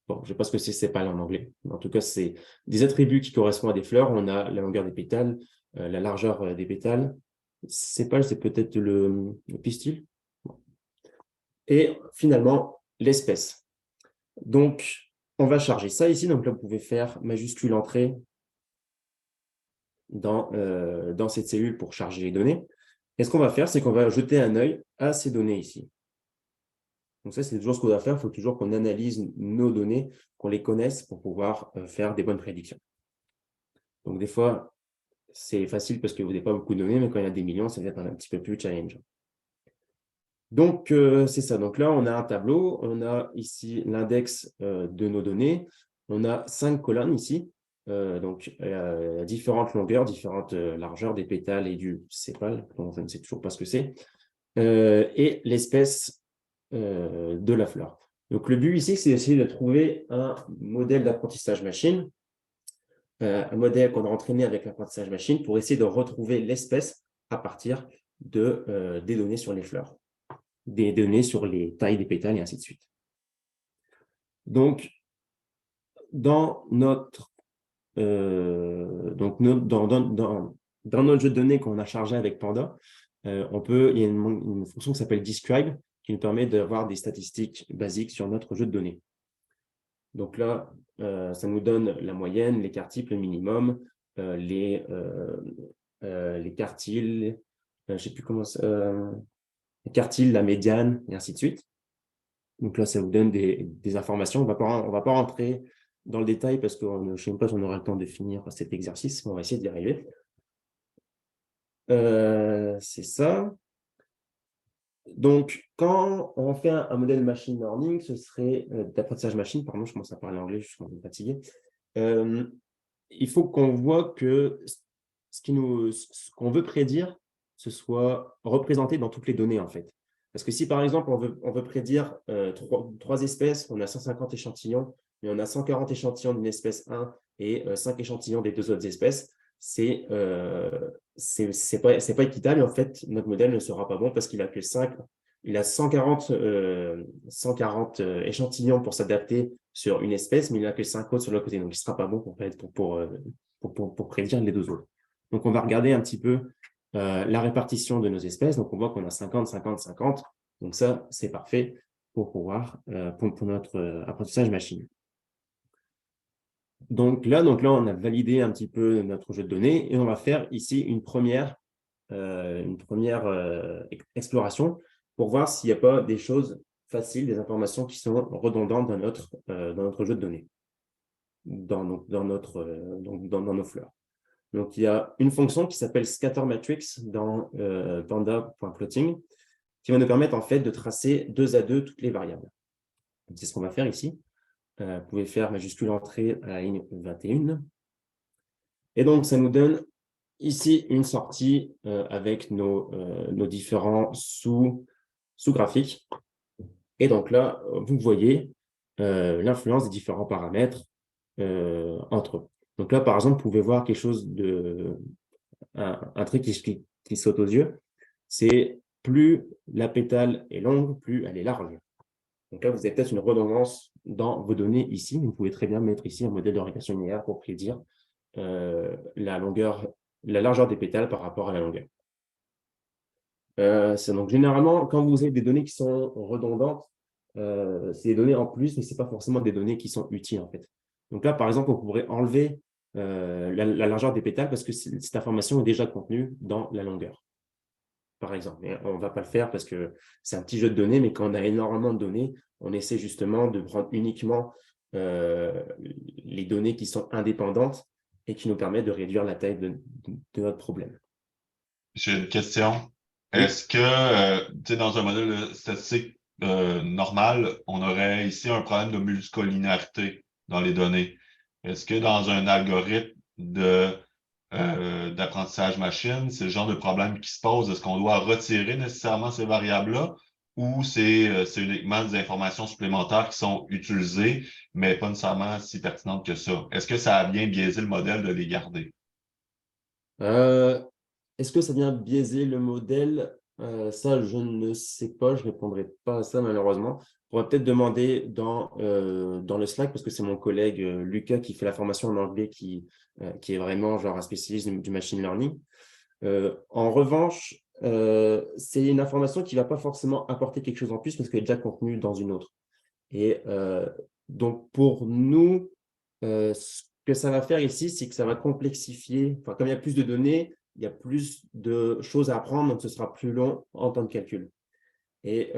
bon, je ne sais pas ce que c'est Sepal en anglais. En tout cas, c'est des attributs qui correspondent à des fleurs. On a la longueur des pétales, la largeur des pétales. Sepal, c'est peut-être le pistil. Bon. Et finalement, l'espèce. Donc, on va charger ça ici. Donc là, vous pouvez faire majuscule entrée dans cette cellule pour charger les données. Et ce qu'on va faire, c'est qu'on va jeter un œil à ces données ici. Donc ça, c'est toujours ce qu'on doit faire. Il faut toujours qu'on analyse nos données, qu'on les connaisse pour pouvoir faire des bonnes prédictions. Donc des fois, c'est facile parce que vous n'avez pas beaucoup de données, mais quand il y a des millions, ça va être un petit peu plus challengeant. Donc, c'est ça. Donc là, on a un tableau. On a ici l'index de nos données. On a 5 colonnes ici. Donc, différentes longueurs, différentes largeurs des pétales et du sépale, dont je ne sais toujours pas ce que c'est, et l'espèce de la fleur. Donc, le but ici, c'est d'essayer de trouver un modèle d'apprentissage machine, un modèle qu'on a entraîné avec l'apprentissage machine pour essayer de retrouver l'espèce à partir des données sur les fleurs, des données sur les tailles des pétales et ainsi de suite. Donc, dans notre dans notre jeu de données qu'on a chargé avec Panda, il y a une fonction qui s'appelle describe qui nous permet d'avoir des statistiques basiques sur notre jeu de données. Donc là, ça nous donne la moyenne, les quartiles, le minimum, les quartiles, je ne sais plus comment les quartiles, la médiane, et ainsi de suite. Donc là, ça vous donne des informations. On ne va pas rentrer dans le détail parce que je ne sais même pas si on aura le temps de finir cet exercice, mais on va essayer d'y arriver. C'est ça. Donc, quand on fait un modèle machine learning, ce serait d'apprentissage machine, pardon, je commence à parler anglais, je suis un peu fatigué. Il faut qu'on voit que ce qu'on veut prédire, ce soit représenté dans toutes les données, en fait. Parce que si, par exemple, on veut prédire trois espèces, on a 150 échantillons, mais on a 140 échantillons d'une espèce 1 et 5 échantillons des 2 autres espèces, c'est pas équitable. Et en fait, notre modèle ne sera pas bon parce qu'il a que 140 échantillons pour s'adapter sur une espèce, mais il n'a que 5 autres sur l'autre côté. Donc, il ne sera pas bon pour prédire les 2 autres. Donc, on va regarder un petit peu la répartition de nos espèces. Donc, on voit qu'on a 50, 50, 50. Donc, ça, c'est parfait pour pour notre apprentissage machine. Donc là, on a validé un petit peu notre jeu de données et on va faire ici une première exploration pour voir s'il n'y a pas des choses faciles, des informations qui sont redondantes dans notre jeu de données, dans nos fleurs. Donc, il y a une fonction qui s'appelle scatter matrix dans panda.plotting qui va nous permettre en fait de tracer 2 à 2 toutes les variables. C'est ce qu'on va faire ici. Vous pouvez faire majuscule entrée à la ligne 21. Et donc, ça nous donne ici une sortie avec nos différents sous-graphiques. Et donc là, vous voyez l'influence des différents paramètres entre eux. Donc là, par exemple, vous pouvez voir quelque chose un truc qui saute aux yeux. C'est plus la pétale est longue, plus elle est large. Donc là, vous avez peut-être une redondance dans vos données ici. Vous pouvez très bien mettre ici un modèle de régression linéaire pour prédire la largeur des pétales par rapport à la longueur. Donc, généralement, quand vous avez des données qui sont redondantes, c'est des données en plus, mais ce n'est pas forcément des données qui sont utiles, en fait. Donc là, par exemple, on pourrait enlever la largeur des pétales parce que cette information est déjà contenue dans la longueur, par exemple. Mais on ne va pas le faire parce que c'est un petit jeu de données, mais quand on a énormément de données, on essaie justement de prendre uniquement les données qui sont indépendantes et qui nous permettent de réduire la taille de notre problème. J'ai une question. Oui. Est-ce que, dans un modèle statistique normal, on aurait ici un problème de multicollinéarité dans les données? Est-ce que dans un algorithme d'apprentissage machine, c'est le genre de problème qui se pose? Est-ce qu'on doit retirer nécessairement ces variables-là ou c'est uniquement des informations supplémentaires qui sont utilisées, mais pas nécessairement si pertinentes que ça? Est-ce que ça a bien biaisé le modèle de les garder? Est-ce que ça vient biaiser le modèle? Ça, je ne sais pas, je ne répondrai pas à ça malheureusement. On va peut-être demander dans le Slack, parce que c'est mon collègue Lucas qui fait la formation en anglais, qui est vraiment genre un spécialiste du machine learning. En revanche, c'est une information qui ne va pas forcément apporter quelque chose en plus parce qu'elle est déjà contenue dans une autre. Et donc, pour nous, ce que ça va faire ici, c'est que ça va complexifier. Enfin, comme il y a plus de données, il y a plus de choses à apprendre, donc ce sera plus long en temps de calcul. Et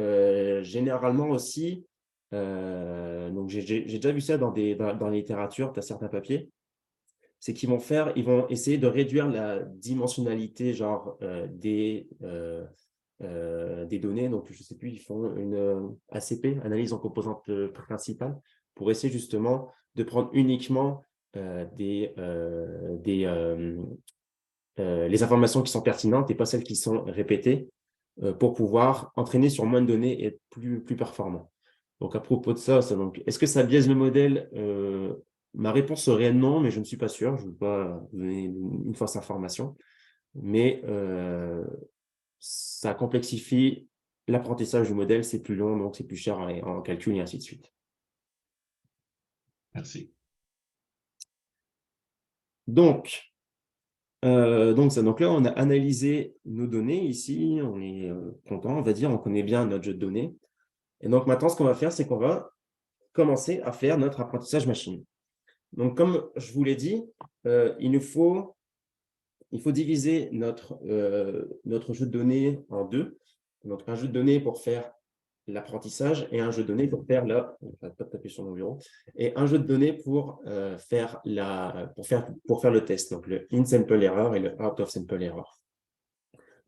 généralement aussi, donc j'ai déjà vu ça dans la littérature, tu as certains papiers, c'est qu'ils ils vont essayer de réduire la dimensionnalité genre des données. Donc, je ne sais plus, ils font une ACP, analyse en composantes principales, pour essayer justement de prendre uniquement les informations qui sont pertinentes et pas celles qui sont répétées pour pouvoir entraîner sur moins de données et être plus performant. Donc, à propos de ça, est-ce que ça biaise le modèle? Ma réponse serait non, mais je ne suis pas sûr. Je ne veux pas donner une fausse information. Mais ça complexifie l'apprentissage du modèle, c'est plus long, donc c'est plus cher en calcul et ainsi de suite. Merci. Donc, Donc là, on a analysé nos données ici, on est content, on va dire, on connaît bien notre jeu de données. Et donc maintenant, ce qu'on va faire, c'est qu'on va commencer à faire notre apprentissage machine. Donc, comme je vous l'ai dit, il faut diviser notre jeu de données en deux. Donc, un jeu de données pour faire l'apprentissage et un jeu de données pour faire je vais pas taper sur mon bureau, et un jeu de données pour faire le test, donc le in sample error et le out of sample error.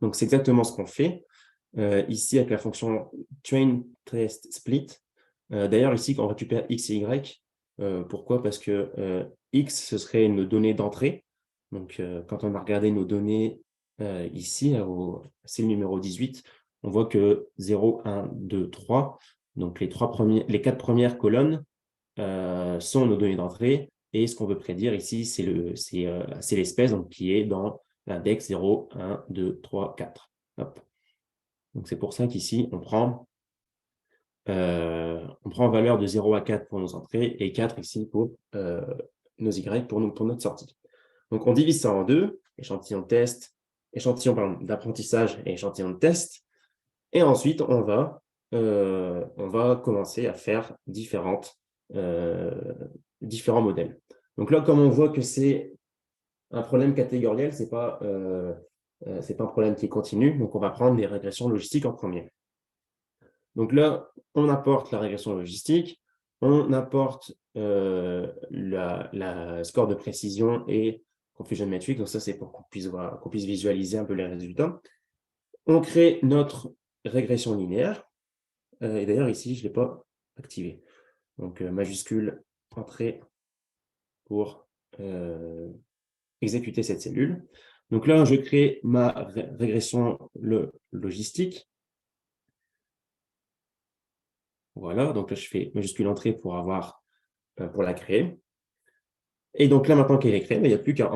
Donc, c'est exactement ce qu'on fait ici avec la fonction train test split. D'ailleurs, ici, on récupère x et y. Pourquoi? Parce que x, ce serait nos données d'entrée. Donc, quand on a regardé nos données ici, c'est le numéro 18, on voit que 0, 1, 2, 3, donc les 4 premières colonnes sont nos données d'entrée. Et ce qu'on veut prédire ici, c'est l'espèce qui est dans l'index 0, 1, 2, 3, 4. Hop. Donc, c'est pour ça qu'ici, on prend valeur de 0 à 4 pour nos entrées et 4 ici pour nos Y pour notre sortie. Donc, on divise ça en deux, échantillon d'apprentissage et échantillon de test. Et ensuite, on va commencer à faire différents modèles. Donc là, comme on voit que c'est un problème catégoriel, ce n'est pas un problème qui est continu, donc on va prendre des régressions logistiques en premier. Donc là, on apporte la régression logistique, on apporte la score de précision et confusion metric. Donc ça, c'est pour qu'on puisse visualiser un peu les résultats. On crée notre régression linéaire. Et d'ailleurs, ici, je ne l'ai pas activé. Donc, majuscule, entrée pour exécuter cette cellule. Donc là, je crée ma régression logistique. Voilà, donc là, je fais majuscule entrée pour la créer. Et donc là, maintenant qu'elle est créée, il n'y a plus qu'à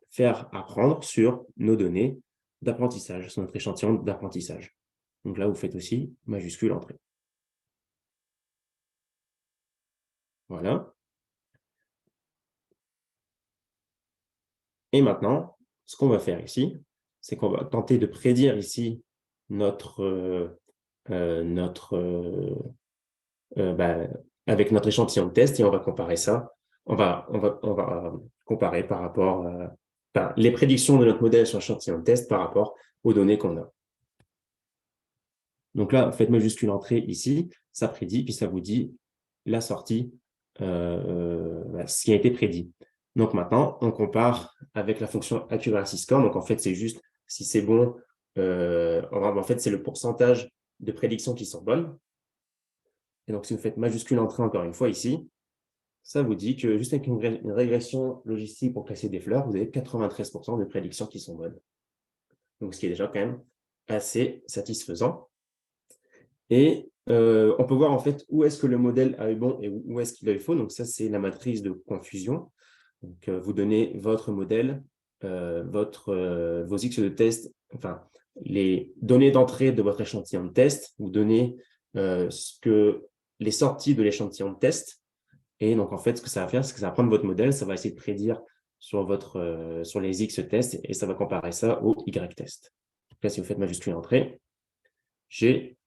faire apprendre sur nos données d'apprentissage, sur notre échantillon d'apprentissage. Donc là, vous faites aussi majuscule entrée. Voilà. Et maintenant, ce qu'on va faire ici, c'est qu'on va tenter de prédire ici avec notre échantillon de test et on va comparer ça. On va comparer par rapport les prédictions de notre modèle sur échantillon de test par rapport aux données qu'on a. Donc là, faites majuscule entrée ici, ça prédit, puis ça vous dit la sortie, ce qui a été prédit. Donc maintenant, on compare avec la fonction accuracy score. Donc en fait, c'est juste si c'est bon, en fait, c'est le pourcentage de prédictions qui sont bonnes. Et donc, si vous faites majuscule entrée encore une fois ici, ça vous dit que juste avec une régression logistique pour classer des fleurs, vous avez 93% de prédictions qui sont bonnes. Donc, ce qui est déjà quand même assez satisfaisant. Et on peut voir en fait où est-ce que le modèle a eu bon et où est-ce qu'il a eu faux. Donc, ça, c'est la matrice de confusion. Donc, vous donnez votre modèle, vos X de test, enfin, les données d'entrée de votre échantillon de test, vous donnez les sorties de l'échantillon de test. Et donc, en fait, ce que ça va faire, c'est que ça va prendre votre modèle, ça va essayer de prédire sur les X tests et ça va comparer ça au Y test. Donc là, si vous faites majuscule entrée, j'ai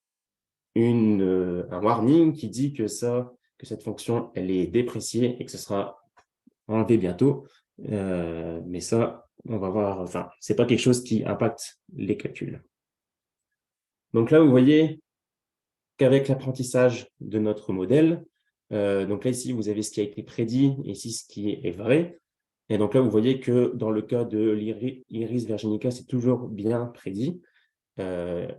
un warning qui dit que cette fonction, elle est dépréciée et que ce sera enlevé bientôt. Mais ça, on va voir, enfin, c'est pas quelque chose qui impacte les calculs. Donc là, vous voyez qu'avec l'apprentissage de notre modèle, donc là, ici, vous avez ce qui a été prédit, et ici, ce qui est vrai. Et donc là, vous voyez que dans le cas de l'Iris virginica, c'est toujours bien prédit. Attendez,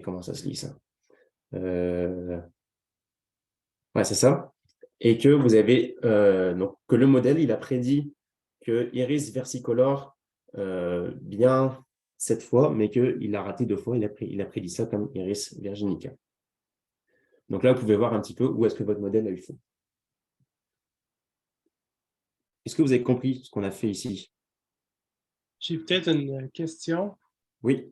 comment ça se lit, ça? Ouais, c'est ça. Et que vous avez, donc, que le modèle, il a prédit que Iris versicolore bien 7 fois, mais qu'il a raté 2 fois, il a prédit ça comme Iris virginica. Donc là, vous pouvez voir un petit peu où est-ce que votre modèle a eu faux. Est-ce que vous avez compris ce qu'on a fait ici? J'ai peut-être une question. Oui.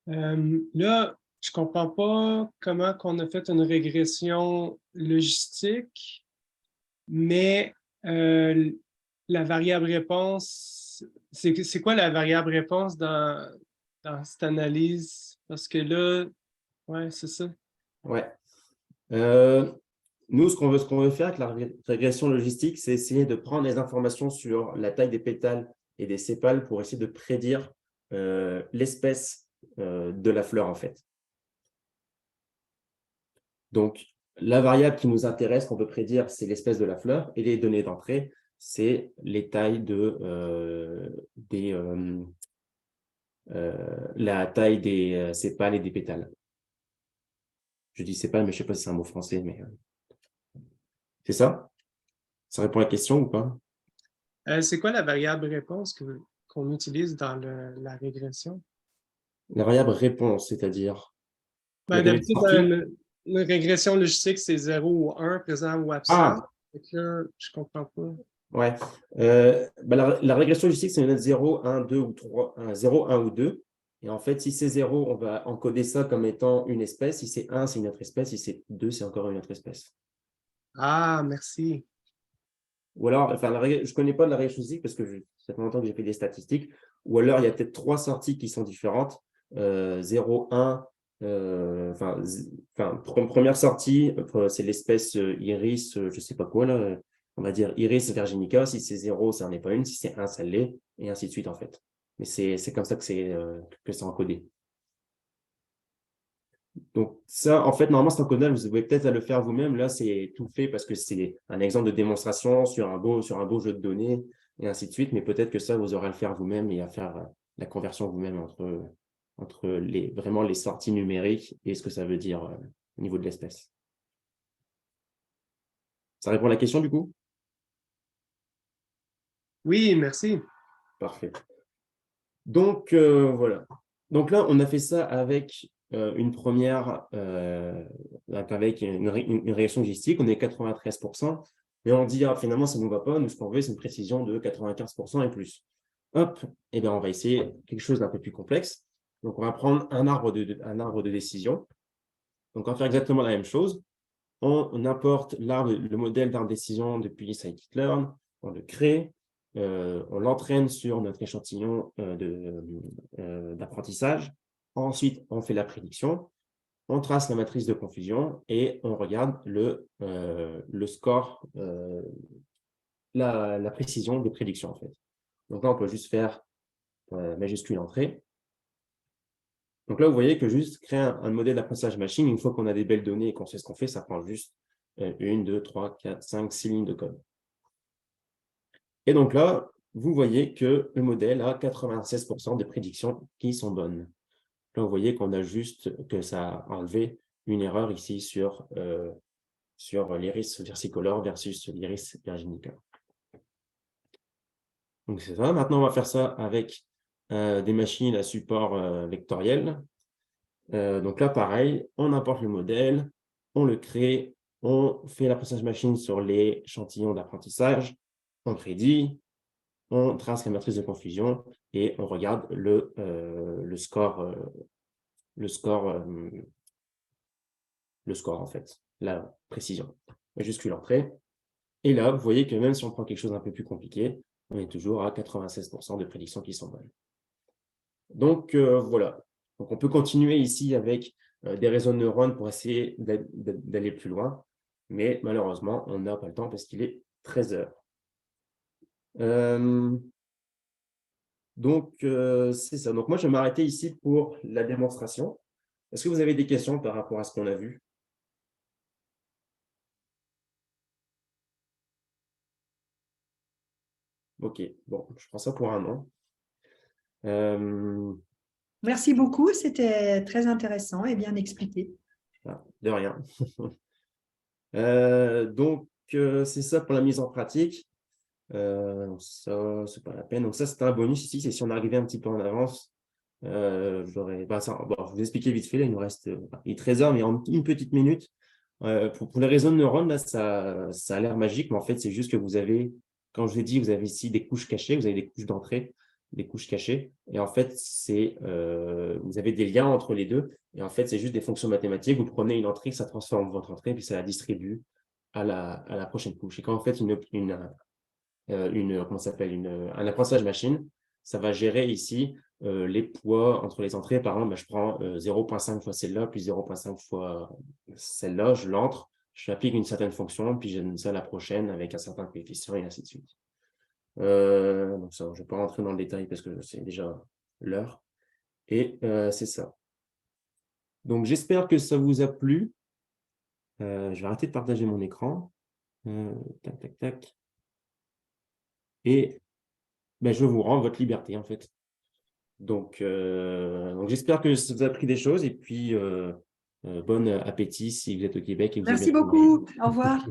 Là, je ne comprends pas comment on a fait une régression logistique, mais La variable réponse, c'est quoi la variable réponse dans cette analyse? Parce que là, ouais, c'est ça. Ouais. Nous, ce qu'on veut faire avec la régression logistique, c'est essayer de prendre les informations sur la taille des pétales et des sépales pour essayer de prédire l'espèce de la fleur, en fait. Donc, la variable qui nous intéresse, qu'on peut prédire, c'est l'espèce de la fleur, et les données d'entrée, c'est les tailles la taille des sépales et des pétales. Je dis sépales, mais je ne sais pas si c'est un mot français, mais c'est ça? Ça répond à la question ou pas? C'est quoi la variable réponse qu'on utilise dans la régression? La variable réponse, c'est-à-dire la Ben, donnée de d'habitude, sortie? la régression logistique, c'est 0 ou 1, présent ou absent. Ah, Fait que là, je comprends pas. ouais. La régression logistique, c'est une note 0, 1, 2 ou 3, 0, 1 ou 2. Et en fait, si c'est 0, on va encoder ça comme étant une espèce. Si c'est 1, c'est une autre espèce. Si c'est 2, c'est encore une autre espèce. Ah, merci. Ou alors, enfin, je ne connais pas de la régression logistique parce que ça fait longtemps que j'ai fait des statistiques. Ou alors, il y a peut-être 3 sorties qui sont différentes. 0, 1, première sortie, c'est l'espèce Iris, je ne sais pas quoi, là. On va dire Iris virginica. Si c'est 0, ça n'en est pas une. Si c'est 1, ça l'est. Et ainsi de suite, en fait. Mais c'est comme ça que c'est encodé. Donc, ça, en fait, normalement, cet encodage, vous pouvez peut-être le faire vous-même. Là, c'est tout fait parce que c'est un exemple de démonstration sur un beau jeu de données et ainsi de suite. Mais peut-être que ça, vous aurez à le faire vous-même et à faire la conversion vous-même entre vraiment les sorties numériques et ce que ça veut dire au niveau de l'espèce. Ça répond à la question, du coup? Oui, merci. Parfait. Donc, voilà. Donc là, on a fait ça avec une première, avec une régression logistique, on est 93%, et on dit, ah, finalement, ça ne nous va pas, nous, ce qu'on veut, c'est une précision de 95% et plus. Hop, et bien, on va essayer quelque chose d'un peu plus complexe. Donc, on va prendre un arbre de décision. Donc, on va faire exactement la même chose. On importe le modèle d'arbre de décision depuis scikit-learn, on le crée, on l'entraîne sur notre échantillon d'apprentissage. Ensuite, on fait la prédiction, on trace la matrice de confusion et on regarde le score, la précision des prédictions, en fait. Donc là, on peut juste faire majuscule entrée. Donc là, vous voyez que juste créer un modèle d'apprentissage machine, une fois qu'on a des belles données et qu'on sait ce qu'on fait, ça prend juste 1, 2, 3, 4, 5, 6 lignes de code. Et donc là, vous voyez que le modèle a 96% des prédictions qui sont bonnes. Là, vous voyez qu'on a juste que ça a enlevé une erreur ici sur l'iris versicolor versus l'iris virginica. Donc c'est ça. Maintenant, on va faire ça avec des machines à support vectoriel. Donc là, pareil, on importe le modèle, on le crée, on fait l'apprentissage machine sur les échantillons d'apprentissage, on prédit, on trace la matrice de confusion et on regarde le score en fait, la précision. Majuscule entrée. Et là, vous voyez que même si on prend quelque chose d'un peu plus compliqué, on est toujours à 96% de prédictions qui sont bonnes. Donc, voilà. Donc, on peut continuer ici avec des réseaux de neurones pour essayer d'aller plus loin. Mais malheureusement, on n'a pas le temps parce qu'il est 13 heures. Donc, c'est ça. Donc, moi, je vais m'arrêter ici pour la démonstration. Est-ce que vous avez des questions par rapport à ce qu'on a vu? Ok, bon, je prends ça pour un non. Merci beaucoup, c'était très intéressant et bien expliqué. De rien. Donc, c'est ça pour la mise en pratique. Ça, c'est pas la peine. Donc, ça, c'est un bonus ici. C'est si on arrivait un petit peu en avance. Je vous expliquer vite fait. Là, il nous reste il est 13 heures, mais en une petite minute. Pour les réseaux de neurones, là, ça a l'air magique, mais en fait, c'est juste que vous avez, quand je vous ai dit, vous avez ici des couches cachées, vous avez des couches d'entrée, des couches cachées. Et en fait, vous avez des liens entre les deux. Et en fait, c'est juste des fonctions mathématiques. Vous prenez une entrée, ça transforme votre entrée, puis ça la distribue à la prochaine couche. Et quand vous faites comment ça s'appelle, un apprentissage machine. Ça va gérer ici les poids entre les entrées. Par exemple, je prends 0,5 fois celle-là, puis 0,5 fois celle-là, je l'entre, je applique une certaine fonction, puis je donne ça à la prochaine avec un certain coefficient et ainsi de suite. Donc ça, je ne vais pas rentrer dans le détail parce que c'est déjà l'heure. Et c'est ça. Donc, j'espère que ça vous a plu. Je vais arrêter de partager mon écran. Tac, tac, tac. Et je vous rends votre liberté, en fait. Donc j'espère que ça vous a appris des choses. Et puis, bon appétit si vous êtes au Québec. Et que vous Merci avez bien beaucoup. mangé. Au revoir.